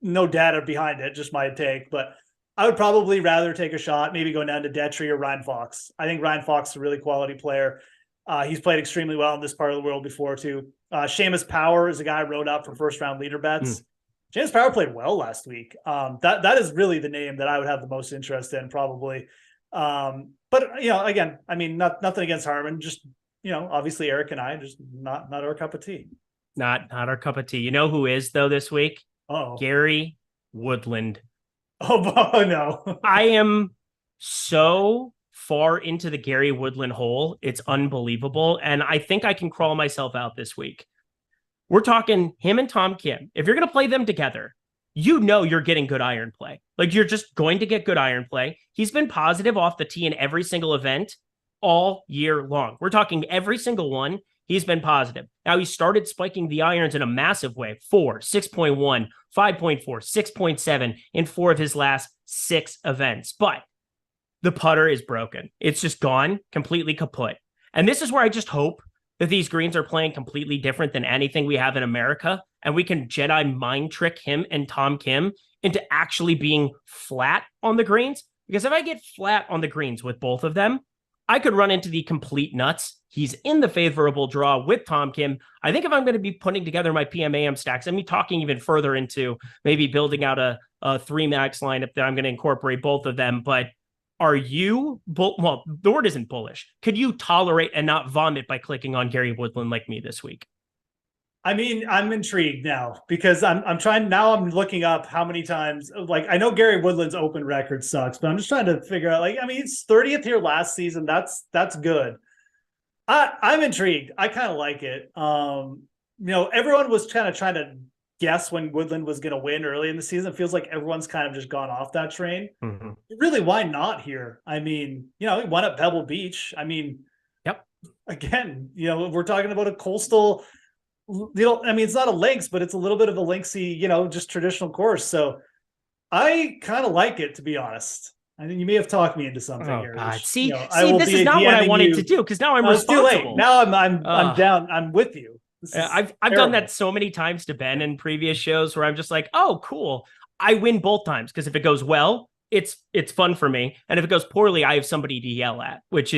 no data behind it, just my take, but I would probably rather take a shot, maybe going down to Detry or Ryan Fox. I think Ryan Fox is a really quality player. He's played extremely well in this part of the world before too. Seamus Power is a guy I wrote up for first round leader bets. Seamus Power played well last week. That is really the name that I would have the most interest in, probably. But again, I mean, nothing against Harmon. Just obviously Eric and I just not our cup of tea. Not our cup of tea. You know who is though this week? Gary Woodland. Oh no. I am so far into the Gary Woodland hole. It's unbelievable. And I think I can crawl myself out this week. We're talking him and Tom Kim. If you're going to play them together, you're getting good iron play. Like, you're just going to get good iron play. He's been positive off the tee in every single event all year long. We're talking every single one. He's been positive. Now he started spiking the irons in a massive way. 4, 6.1, 5.4, 6.7 in 4 of his last 6 events. But the putter is broken. It's just gone, completely kaput. And this is where I just hope that these greens are playing completely different than anything we have in America. And we can Jedi mind trick him and Tom Kim into actually being flat on the greens. Because if I get flat on the greens with both of them, I could run into the complete nuts. He's in the favorable draw with Tom Kim. I think if I'm going to be putting together my PMAM stacks, I'm talking even further into maybe building out a 3 max lineup that I'm going to incorporate both of them. But are you, well, the word isn't bullish. Could you tolerate and not vomit by clicking on Gary Woodland like me this week? I mean, I'm intrigued now because I'm looking up how many times, like, I know Gary Woodland's open record sucks, but I'm just trying to figure out, like, I mean, it's 30th here last season. That's good. I'm intrigued. I kind of like it. Everyone was kind of trying to guess when Woodland was going to win early in the season. It feels like everyone's kind of just gone off that train. Mm-hmm. Really, why not here? I mean, he won at Pebble Beach. I mean, yep. Again, we're talking about a coastal, it's not a links, but it's a little bit of a linksy, just traditional course. So I kind of like it, to be honest. I think you may have talked me into something here. God. See, this is not what I wanted to do, because now I'm responsible. Too late. Now I'm down. I'm with you. I've done that so many times to Ben in previous shows where I'm just like, oh, cool. I win both times, because if it goes well, it's fun for me. And if it goes poorly, I have somebody to yell at, which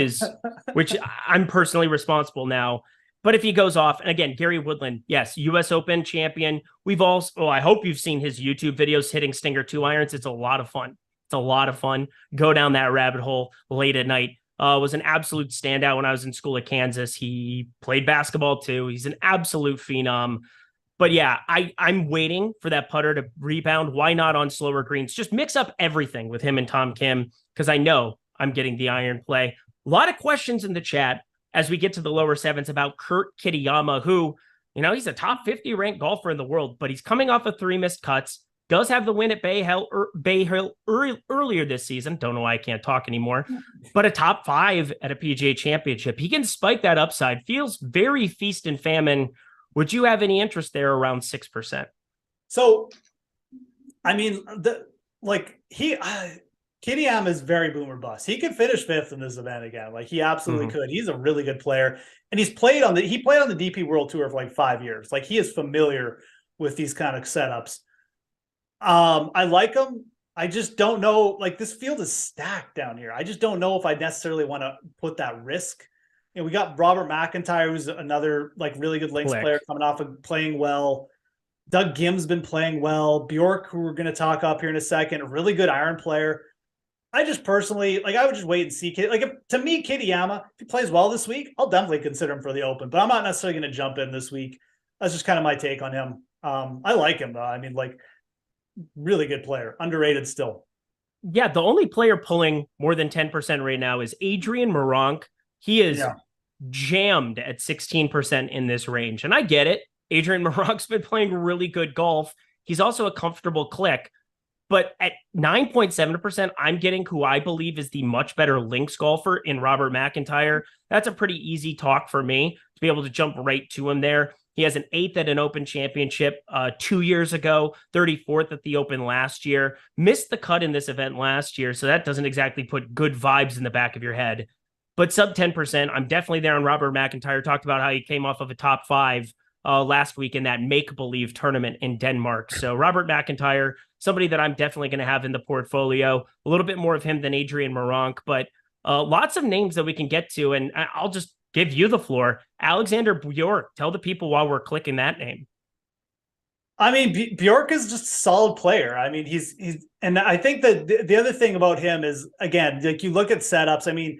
I'm personally responsible now. But if he goes off, and again, Gary Woodland, yes, US Open champion. I hope you've seen his YouTube videos hitting Stinger 2 irons. It's a lot of fun. It's a lot of fun. Go down that rabbit hole late at night. Was an absolute standout when I was in school at Kansas. He played basketball too. He's an absolute phenom. But yeah, I'm waiting for that putter to rebound. Why not on slower greens? Just mix up everything with him and Tom Kim, because I know I'm getting the iron play. A lot of questions in the chat as we get to the lower sevens about Kurt Kitayama, who, he's a top 50 ranked golfer in the world, but he's coming off of 3 missed cuts. Does have the win at Bay Hill earlier this season. Don't know why I can't talk anymore. But a top 5 at a PGA championship. He can spike that upside. Feels very feast and famine. Would you have any interest there around 6%? So, I mean, Kitayama is very boomer bust. He could finish 5th in this event again. Like, he absolutely could. He's a really good player. And he played on the DP World Tour for like 5 years. Like, he is familiar with these kind of setups. I like him. I just don't know. Like, this field is stacked down here. I just don't know if I necessarily want to put that risk. We got Robert McIntyre, who's another like really good links player coming off of playing well. Doug Gim's been playing well. Bjork, who we're going to talk up here in a second, a really good iron player. I just personally, I would just wait and see. To me, Kitayama, if he plays well this week, I'll definitely consider him for the Open, but I'm not necessarily going to jump in this week. That's just kind of my take on him. I like him, though. I mean, really good player, underrated still. Yeah, the only player pulling more than 10% right now is Adrian Meronk. He is jammed at 16% in this range. And I get it. Adrian Meronk's been playing really good golf. He's also a comfortable click. But at 9.7%, I'm getting who I believe is the much better links golfer in Robert McIntyre. That's a pretty easy talk for me to be able to jump right to him there. He has an 8th at an Open Championship 2 years ago, 34th at the Open last year, missed the cut in this event last year. So that doesn't exactly put good vibes in the back of your head. But sub 10%, I'm definitely there on Robert McIntyre. Talked about how he came off of a top 5 last week in that make-believe tournament in Denmark. So Robert McIntyre, somebody that I'm definitely going to have in the portfolio. A little bit more of him than Adrian Meronk, but lots of names that we can get to. And I'll just give you the floor. Alexander Bjork, tell the people while we're clicking that name. I mean, Bjork is just a solid player. I mean, he's and I think that the other thing about him is, again, like you look at setups, I mean,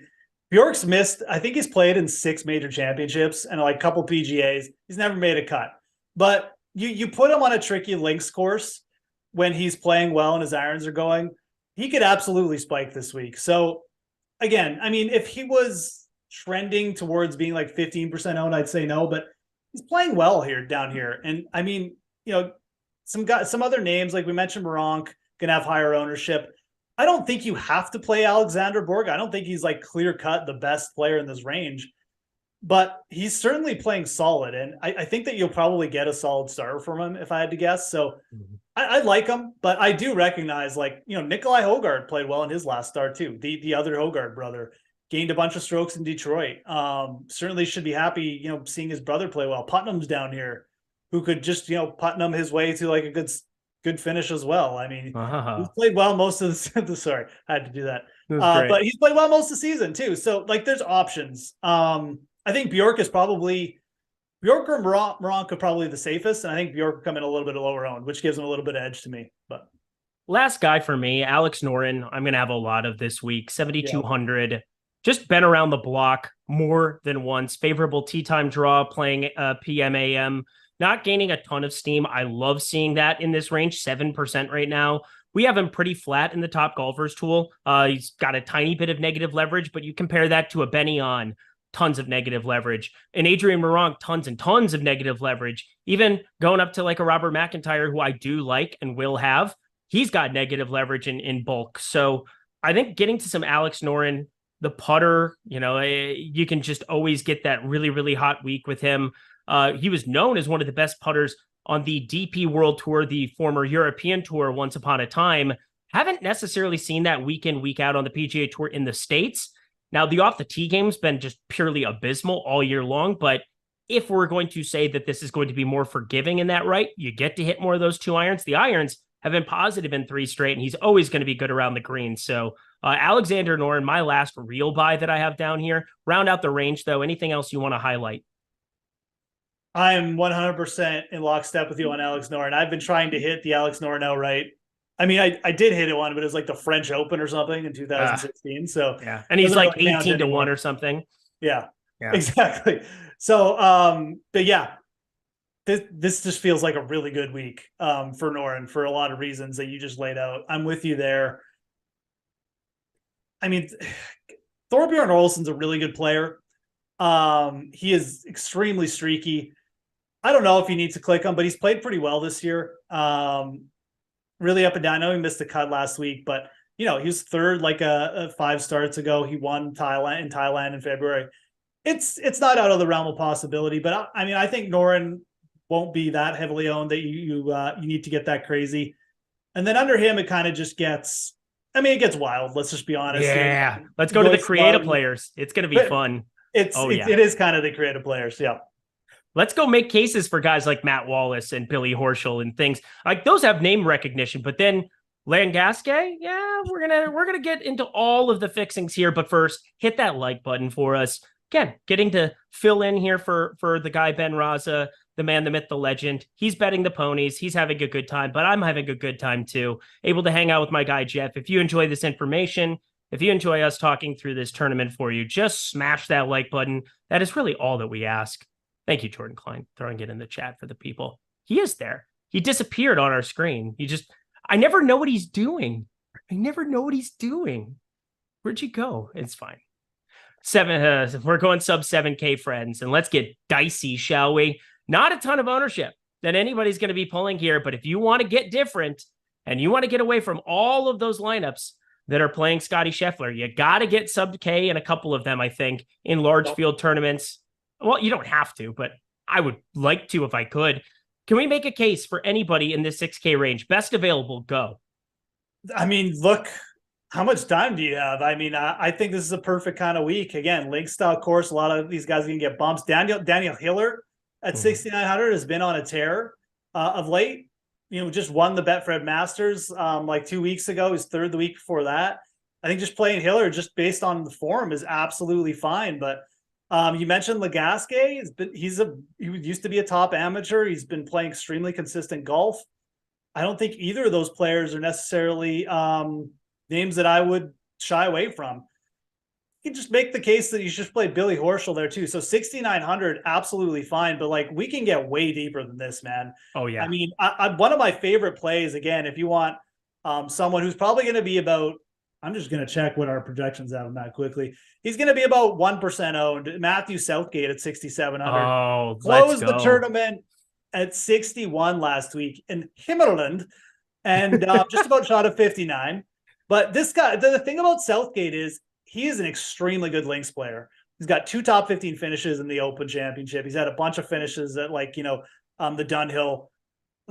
Bjork's missed, I think he's played in 6 major championships and like a couple PGAs. He's never made a cut. But you put him on a tricky links course when he's playing well and his irons are going, he could absolutely spike this week. So again, I mean, if he was trending towards being like 15% owned, I'd say no, but he's playing well down here. And I mean, some other names, like we mentioned, Meronk, gonna have higher ownership. I don't think you have to play Alexander Borg. I don't think he's like clear cut the best player in this range, but he's certainly playing solid. And I think that you'll probably get a solid starter from him if I had to guess. So I like him, but I do recognize Nikolai Hogard played well in his last start too. The other Hogard brother gained a bunch of strokes in Detroit. Certainly should be happy, seeing his brother play well. Putnam's down here who could just, Putnam his way to like a good finish as well. I mean, he's played well most of the sorry, I had to do that. But he's played well most of the season too. So there's options. I think Bjork or Meronk are probably the safest, and I think Bjork will come in a little bit lower owned, which gives him a little bit of edge to me. But last guy for me, Alex Noren, I'm going to have a lot of this week. 7,200, just been around the block more than once. Favorable tee time draw, playing PM AM, not gaining a ton of steam. I love seeing that in this range, 7% right now. We have him pretty flat in the top golfers tool. He's got a tiny bit of negative leverage, but you compare that to a Benny on, tons of negative leverage. And Adrian Meronk, tons and tons of negative leverage. Even going up to like a Robert McIntyre, who I do like and will have, he's got negative leverage in bulk. So I think getting to some Alex Noren, the putter, you can just always get that really, really hot week with him. He was known as one of the best putters on the DP World Tour, the former European Tour once upon a time. Haven't necessarily seen that week in, week out on the PGA Tour in the States. Now, the off the tee game's been just purely abysmal all year long, but if we're going to say that this is going to be more forgiving in that right, you get to hit more of those 2 irons. The irons have been positive in 3 straight, and he's always going to be good around the green. So Alexander Noren, my last real buy that I have down here. Round out the range, though. Anything else you want to highlight? I'm 100% in lockstep with you on Alex Noren. I've been trying to hit the Alex Noren outright I mean, I did hit it one, but it was like the French Open or something in 2016. So yeah, and he's doesn't like really count 18 to 1 anymore. or something. Yeah, Yeah. exactly. So, but yeah, this just feels like a really good week for Noren for a lot of reasons that you just laid out. I'm with you there. I mean, Thorbjorn Olsen's a really good player. He is extremely streaky. I don't know if he needs to click him, but he's played pretty well this year. Really up and down. I know he missed the cut last week, but he was third like a 5 starts ago. He won Thailand in February. It's not out of the realm of possibility, but I mean, I think Noren won't be that heavily owned that you need to get that crazy. And then under him, it kind of just gets, I mean, it gets wild. Let's just be honest. Yeah. Let's go to the creative players. It's going to be fun. It is kind of the creative players. Yeah. Let's go make cases for guys like Matt Wallace and Billy Horschel and things like those have name recognition, but then Landgasque, yeah, we're gonna get into all of the fixings here. But first, hit that like button for us. Again, getting to fill in here for the guy Ben Raza, the man, the myth, the legend. He's betting the ponies. He's having a good time, but I'm having a good time too. Able to hang out with my guy Jeff. If you enjoy this information, if you enjoy us talking through this tournament for you, just smash that like button. That is really all that we ask. Thank you, Jordan Klein, throwing it in the chat for the people. He is there. He disappeared on our screen. I never know what he's doing. Where'd you go? It's fine. We're going sub 7K, friends, and let's get dicey, shall we? Not a ton of ownership that anybody's going to be pulling here, but if you want to get different and you want to get away from all of those lineups that are playing Scotty Scheffler, you got to get sub K in a couple of them, I think, in large field tournaments. Well, you don't have to, but I would like to if I could. Can we make a case for anybody in this 6K range? Best available, go. I mean, look, how much time do you have? I mean, I think this is a perfect kind of week. Again, link style course. A lot of these guys are going to get bumps. Daniel Hiller at 6,900 has been on a tear of late. Just won the Betfred Masters like 2 weeks ago. He's third the week before that. I think just playing Hiller just based on the form is absolutely fine. But you mentioned Landgasque. He used to be a top amateur. He's been playing extremely consistent golf. I don't think either of those players are necessarily names that I would shy away from. You can just make the case that you should play Billy Horschel there too. So 6,900, absolutely fine. But like, we can get way deeper than this, man. Oh yeah. I mean, one of my favorite plays, again, if you want someone who's probably going to be about, I'm just going to check what our projections have on that quickly. He's going to be about 1% owned. Matthew Southgate at 6,700. Oh, closed the tournament at 61 last week in Himmerland and just about shot of 59. But this guy, the thing about Southgate is he is an extremely good links player. He's got 2 top 15 finishes in the Open Championship. He's had a bunch of finishes at the Dunhill.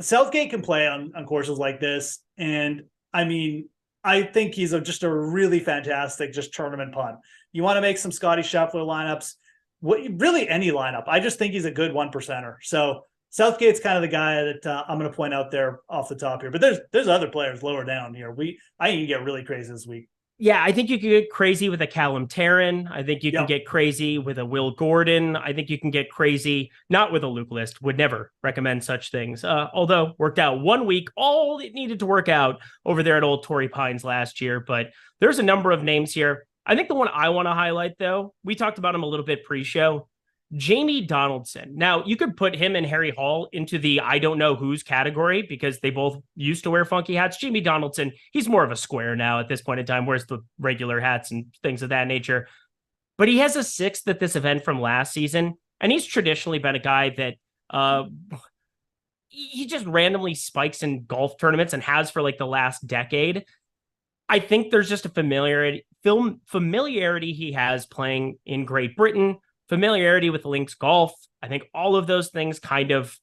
Southgate can play on courses like this. And I mean, I think he's just a really fantastic tournament punt. You want to make some Scotty Scheffler lineups, really any lineup. I just think he's a good 1%er. So Southgate's kind of the guy that I'm going to point out there off the top here. But there's other players lower down here. I can get really crazy this week. Yeah, I think you can get crazy with a Callum Tarren. I think you can get crazy with a Will Gordon. I think you can get crazy, not with a Luke List. Would never recommend such things. Although worked out 1 week, all it needed to work out over there at Old Torrey Pines last year. But there's a number of names here. I think the one I want to highlight, though, we talked about him a little bit pre-show. Jamie Donaldson. Now, you could put him and Harry Hall into the I don't know whose category because they both used to wear funky hats. Jamie Donaldson, he's more of a square now at this point in time, wears the regular hats and things of that nature. But he has a 6th at this event from last season, and he's traditionally been a guy that he just randomly spikes in golf tournaments and has for like the last decade. I think there's just a familiarity he has playing in Great Britain, familiarity with links golf. I think all of those things kind of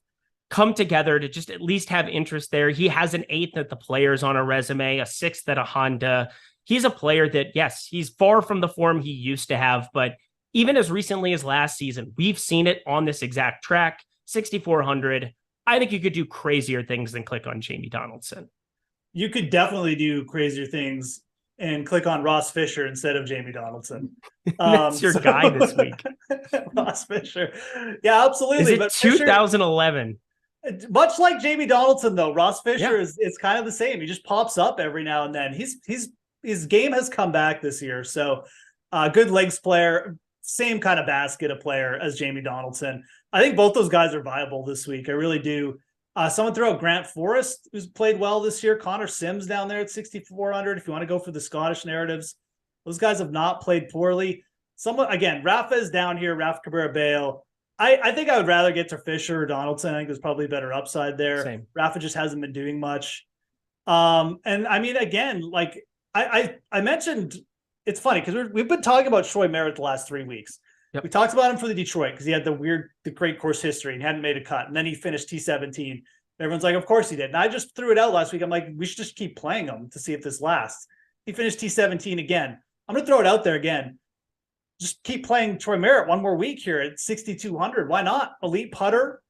come together to just at least have interest there. He has an 8th at the Players on a resume, a 6th at a Honda. He's a player that, yes, he's far from the form he used to have, but even as recently as last season, we've seen it on this exact track, 6,400. I think you could do crazier things than click on Jamie Donaldson. You could definitely do crazier things and click on Ross Fisher instead of Jamie Donaldson. That's your guy this week. Ross Fisher. Yeah, absolutely. Is it 2011? Much like Jamie Donaldson, though, Ross Fisher Yeah. is kind of the same. He just pops up every now and then. His game has come back this year. So good legs player, same kind of basket of player as Jamie Donaldson. I think both those guys are viable this week. I really do. Someone throw out Grant Forrest, who's played well this year. Connor Sims down there at 6,400. If you want to go for the Scottish narratives, those guys have not played poorly. Someone, again, Rafa is down here, Rafa Cabrera Bale. I think I would rather get to Fisher or Donaldson. I think there's probably a better upside there. Same. Rafa just hasn't been doing much. And I mean, again, like I mentioned, it's funny because we've been talking about Troy Merritt the last 3 weeks. Yep. We talked about him for the Detroit because he had the great course history and hadn't made a cut. And then he finished T17. Everyone's like, of course he did. And I just threw it out last week. I'm like, we should just keep playing him to see if this lasts. He finished T17 again. I'm going to throw it out there again. Just keep playing Troy Merritt one more week here at 6,200. Why not? Elite putter.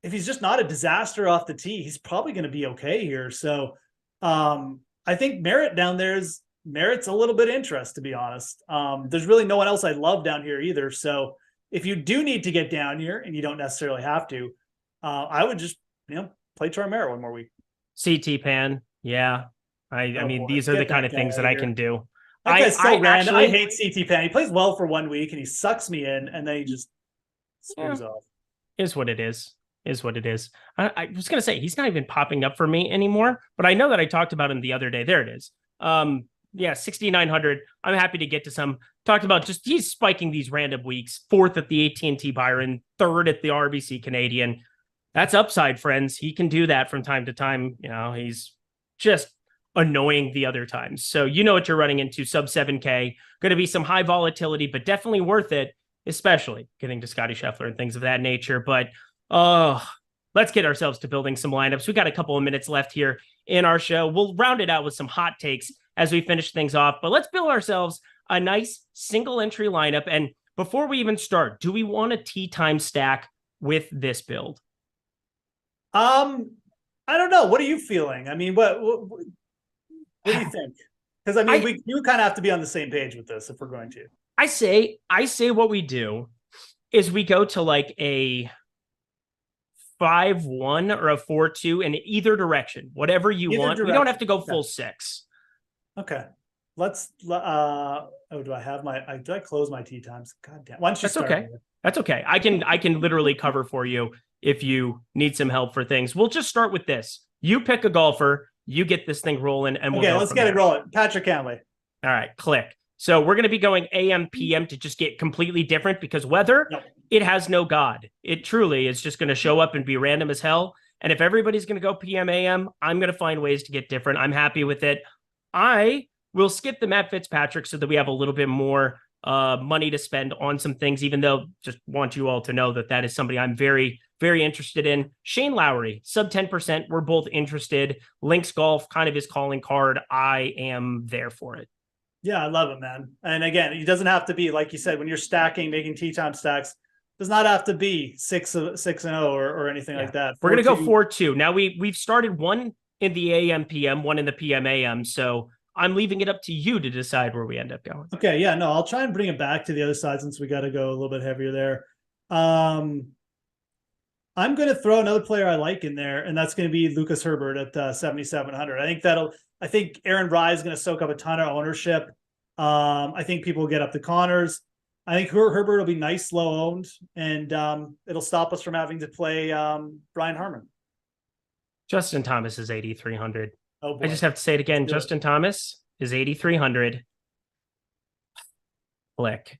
If he's just not a disaster off the tee, he's probably going to be okay here. So I think Merritt down there merits a little bit of interest, to be honest. There's really no one else I love down here either. So if you do need to get down here and you don't necessarily have to, I would just, play Troy Merritt one more week. CT Pan. Yeah. I mean, these are the kind of things that I can do. That guy's so random. I hate CT Pan. He plays well for 1 week and he sucks me in and then he just screws off. Is what it is. Is what it is. I was going to say, he's not even popping up for me anymore, but I know that I talked about him the other day. There it is. Yeah, 6,900. I'm happy to get to some. Talked about just he's spiking these random weeks. 4th at the AT&T Byron, 3rd at the RBC Canadian. That's upside, friends. He can do that from time to time. He's just annoying the other times. So you know what you're running into. Sub 7K. Going to be some high volatility, but definitely worth it, especially getting to Scotty Scheffler and things of that nature. But let's get ourselves to building some lineups. We got a couple of minutes left here in our show. We'll round it out with some hot takes as we finish things off, but let's build ourselves a nice single entry lineup. And before we even start, do we want a tee time stack with this build? I don't know. What are you feeling? I mean, what do you think? Because I mean, you kind of have to be on the same page with this if we're going to. I say what we do is we go to like a 5-1 or a 4-2 in either direction, whatever you want. We don't have to go full 6. Okay. Let's do I close my tee times? God damn. Why don't you start? Okay. That's okay. I can literally cover for you if you need some help for things. We'll just start with this. You pick a golfer, you get this thing rolling, and let's get it rolling. Patrick Cantlay. All right, click. So we're going to be going AM, PM to just get completely different because weather, it has no God. It truly is just going to show up and be random as hell. And if everybody's going to go PM, AM, I'm going to find ways to get different. I'm happy with it. I will skip the Matt Fitzpatrick so that we have a little bit more money to spend on some things, even though just want you all to know that is somebody I'm very, very interested in. Shane Lowry, sub 10%. We're both interested. Links Golf, kind of his calling card. I am there for it. Yeah, I love it, man. And again, it doesn't have to be, like you said, when you're stacking, making tee time stacks, does not have to be 6-0 or anything like that. We're going to go 4-2. Now we've started one in the AM, PM, one in the PM, AM. So I'm leaving it up to you to decide where we end up going. Okay. Yeah, no, I'll try and bring it back to the other side since we got to go a little bit heavier there. I'm going to throw another player I like in there, and that's going to be Lucas Herbert at 7,700. I think Aaron Rye is going to soak up a ton of ownership. I think people will get up the Connors. I think Herbert will be nice, low owned, and it'll stop us from having to play Brian Harmon. Justin Thomas is 8,300. Oh boy. I just have to say it again. Justin Thomas is 8,300. Click.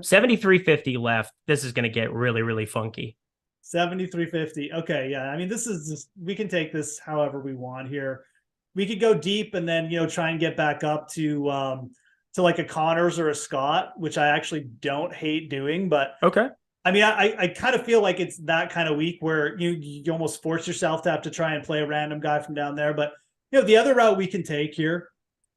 7,350 left. This is going to get really, really funky. 7,350. Okay, yeah. I mean, this is just, we can take this however we want here. We could go deep and then try and get back up to like a Connors or a Scott, which I actually don't hate doing. But okay. I mean, I kind of feel like it's that kind of week where you almost force yourself to have to try and play a random guy from down there. But the other route we can take here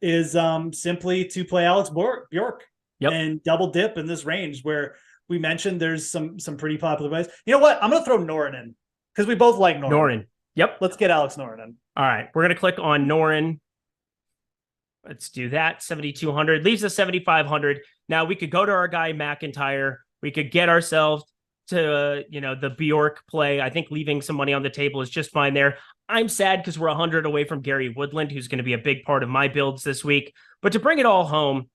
is simply to play Alex Bjork and double dip in this range where we mentioned there's some pretty popular ways. You know what? I'm going to throw Noren in because we both like Noren. Noren. Yep. Let's get Alex Noren in. All right. We're going to click on Noren. Let's do that. 7,200 leaves us 7,500. Now we could go to our guy McIntyre. We could get ourselves to, the Bjork play. I think leaving some money on the table is just fine there. I'm sad because we're 100 away from Gary Woodland, who's going to be a big part of my builds this week. But to bring it all home,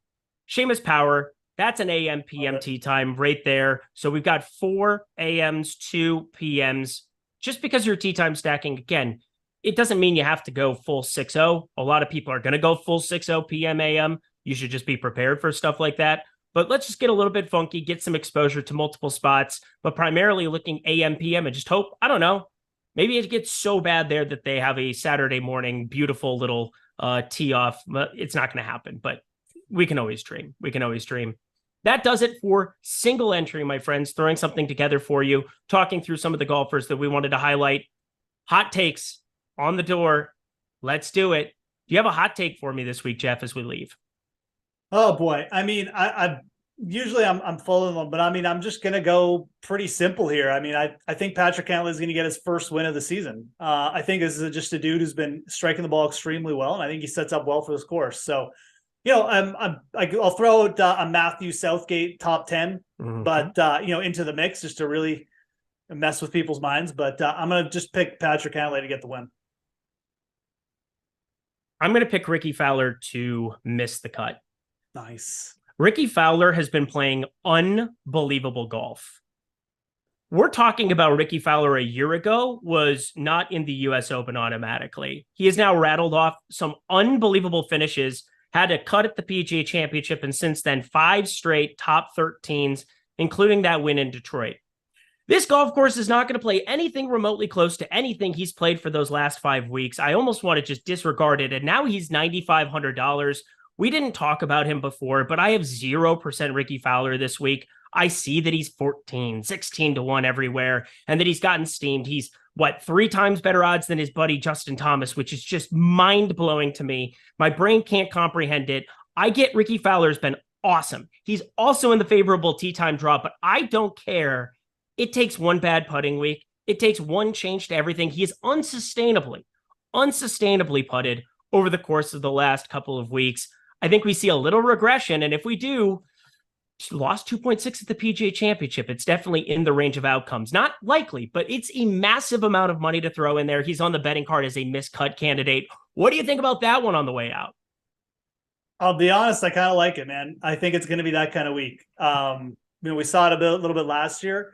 Seamus Power, that's an AM PM tee time right there. So we've got 4 AMs, 2 PMs. Just because you're tee time stacking, again, it doesn't mean you have to go full 6-0. A lot of people are going to go full 6-0 PM AM. You should just be prepared for stuff like that. But let's just get a little bit funky, get some exposure to multiple spots, but primarily looking AM, PM, and just hope, I don't know, maybe it gets so bad there that they have a Saturday morning, beautiful little tee off. It's not going to happen, but we can always dream. We can always dream. That does it for single entry, my friends, throwing something together for you, talking through some of the golfers that we wanted to highlight. Hot takes on the door. Let's do it. Do you have a hot take for me this week, Geoff, as we leave? Oh boy. I mean, I usually I'm full of them, but I mean, I'm just going to go pretty simple here. I mean, I think Patrick Cantlay is going to get his first win of the season. I think this is just a dude who's been striking the ball extremely well, and I think he sets up well for this course. So, I'll throw out a Matthew Southgate top 10, but into the mix just to really mess with people's minds. But I'm going to just pick Patrick Cantlay to get the win. I'm going to pick Ricky Fowler to miss the cut. Nice. Ricky Fowler has been playing unbelievable golf. We're talking about Ricky Fowler a year ago was not in the US Open automatically. He has now rattled off some unbelievable finishes, had a cut at the PGA Championship, and since then 5 straight top 13s, including that win in Detroit. This golf course is not going to play anything remotely close to anything he's played for those last 5 weeks. I almost want to just disregard it, and now he's $9,500. We didn't talk about him before, but I have 0% Ricky Fowler this week. I see that he's 14, 16 to 1 everywhere, and that he's gotten steamed. He's 3 times better odds than his buddy Justin Thomas, which is just mind-blowing to me. My brain can't comprehend it. I get Ricky Fowler's been awesome. He's also in the favorable tee time draw, but I don't care. It takes one bad putting week. It takes one change to everything. He is unsustainably putted over the course of the last couple of weeks. I think we see a little regression, and if we do, lost 2.6 at the PGA Championship. It's definitely in the range of outcomes. Not likely, but it's a massive amount of money to throw in there. He's on the betting card as a miscut candidate. What do you think about that one on the way out? I'll be honest, I kind of like it, man. I think it's going to be that kind of week. We saw it a little bit last year.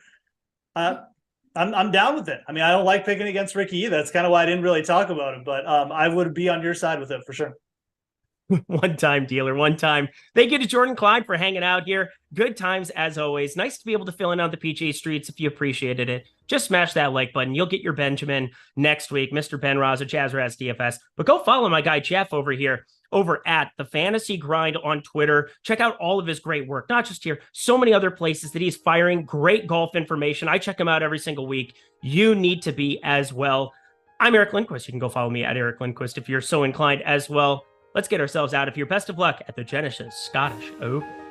I'm down with it. I mean, I don't like picking against Ricky either. That's kind of why I didn't really talk about it, but I would be on your side with it for sure. One time dealer, one time. Thank you to Jordan Klein for hanging out here. Good times as always. Nice to be able to fill in on the PGA streets. If you appreciated it, just smash that like button. You'll get your Benjamin next week, Mr. Ben Roz of Jazzraz DFS. But go follow my guy Geoff over here over at the Fantasy Grind on Twitter. Check out all of his great work, not just here, so many other places that he's firing great golf information. I check him out every single week. You need to be as well. I'm Eric Lindquist. You can go follow me at Eric Lindquist if you're so inclined as well. Let's get ourselves out of here. Best of luck at the Genesis Scottish Open.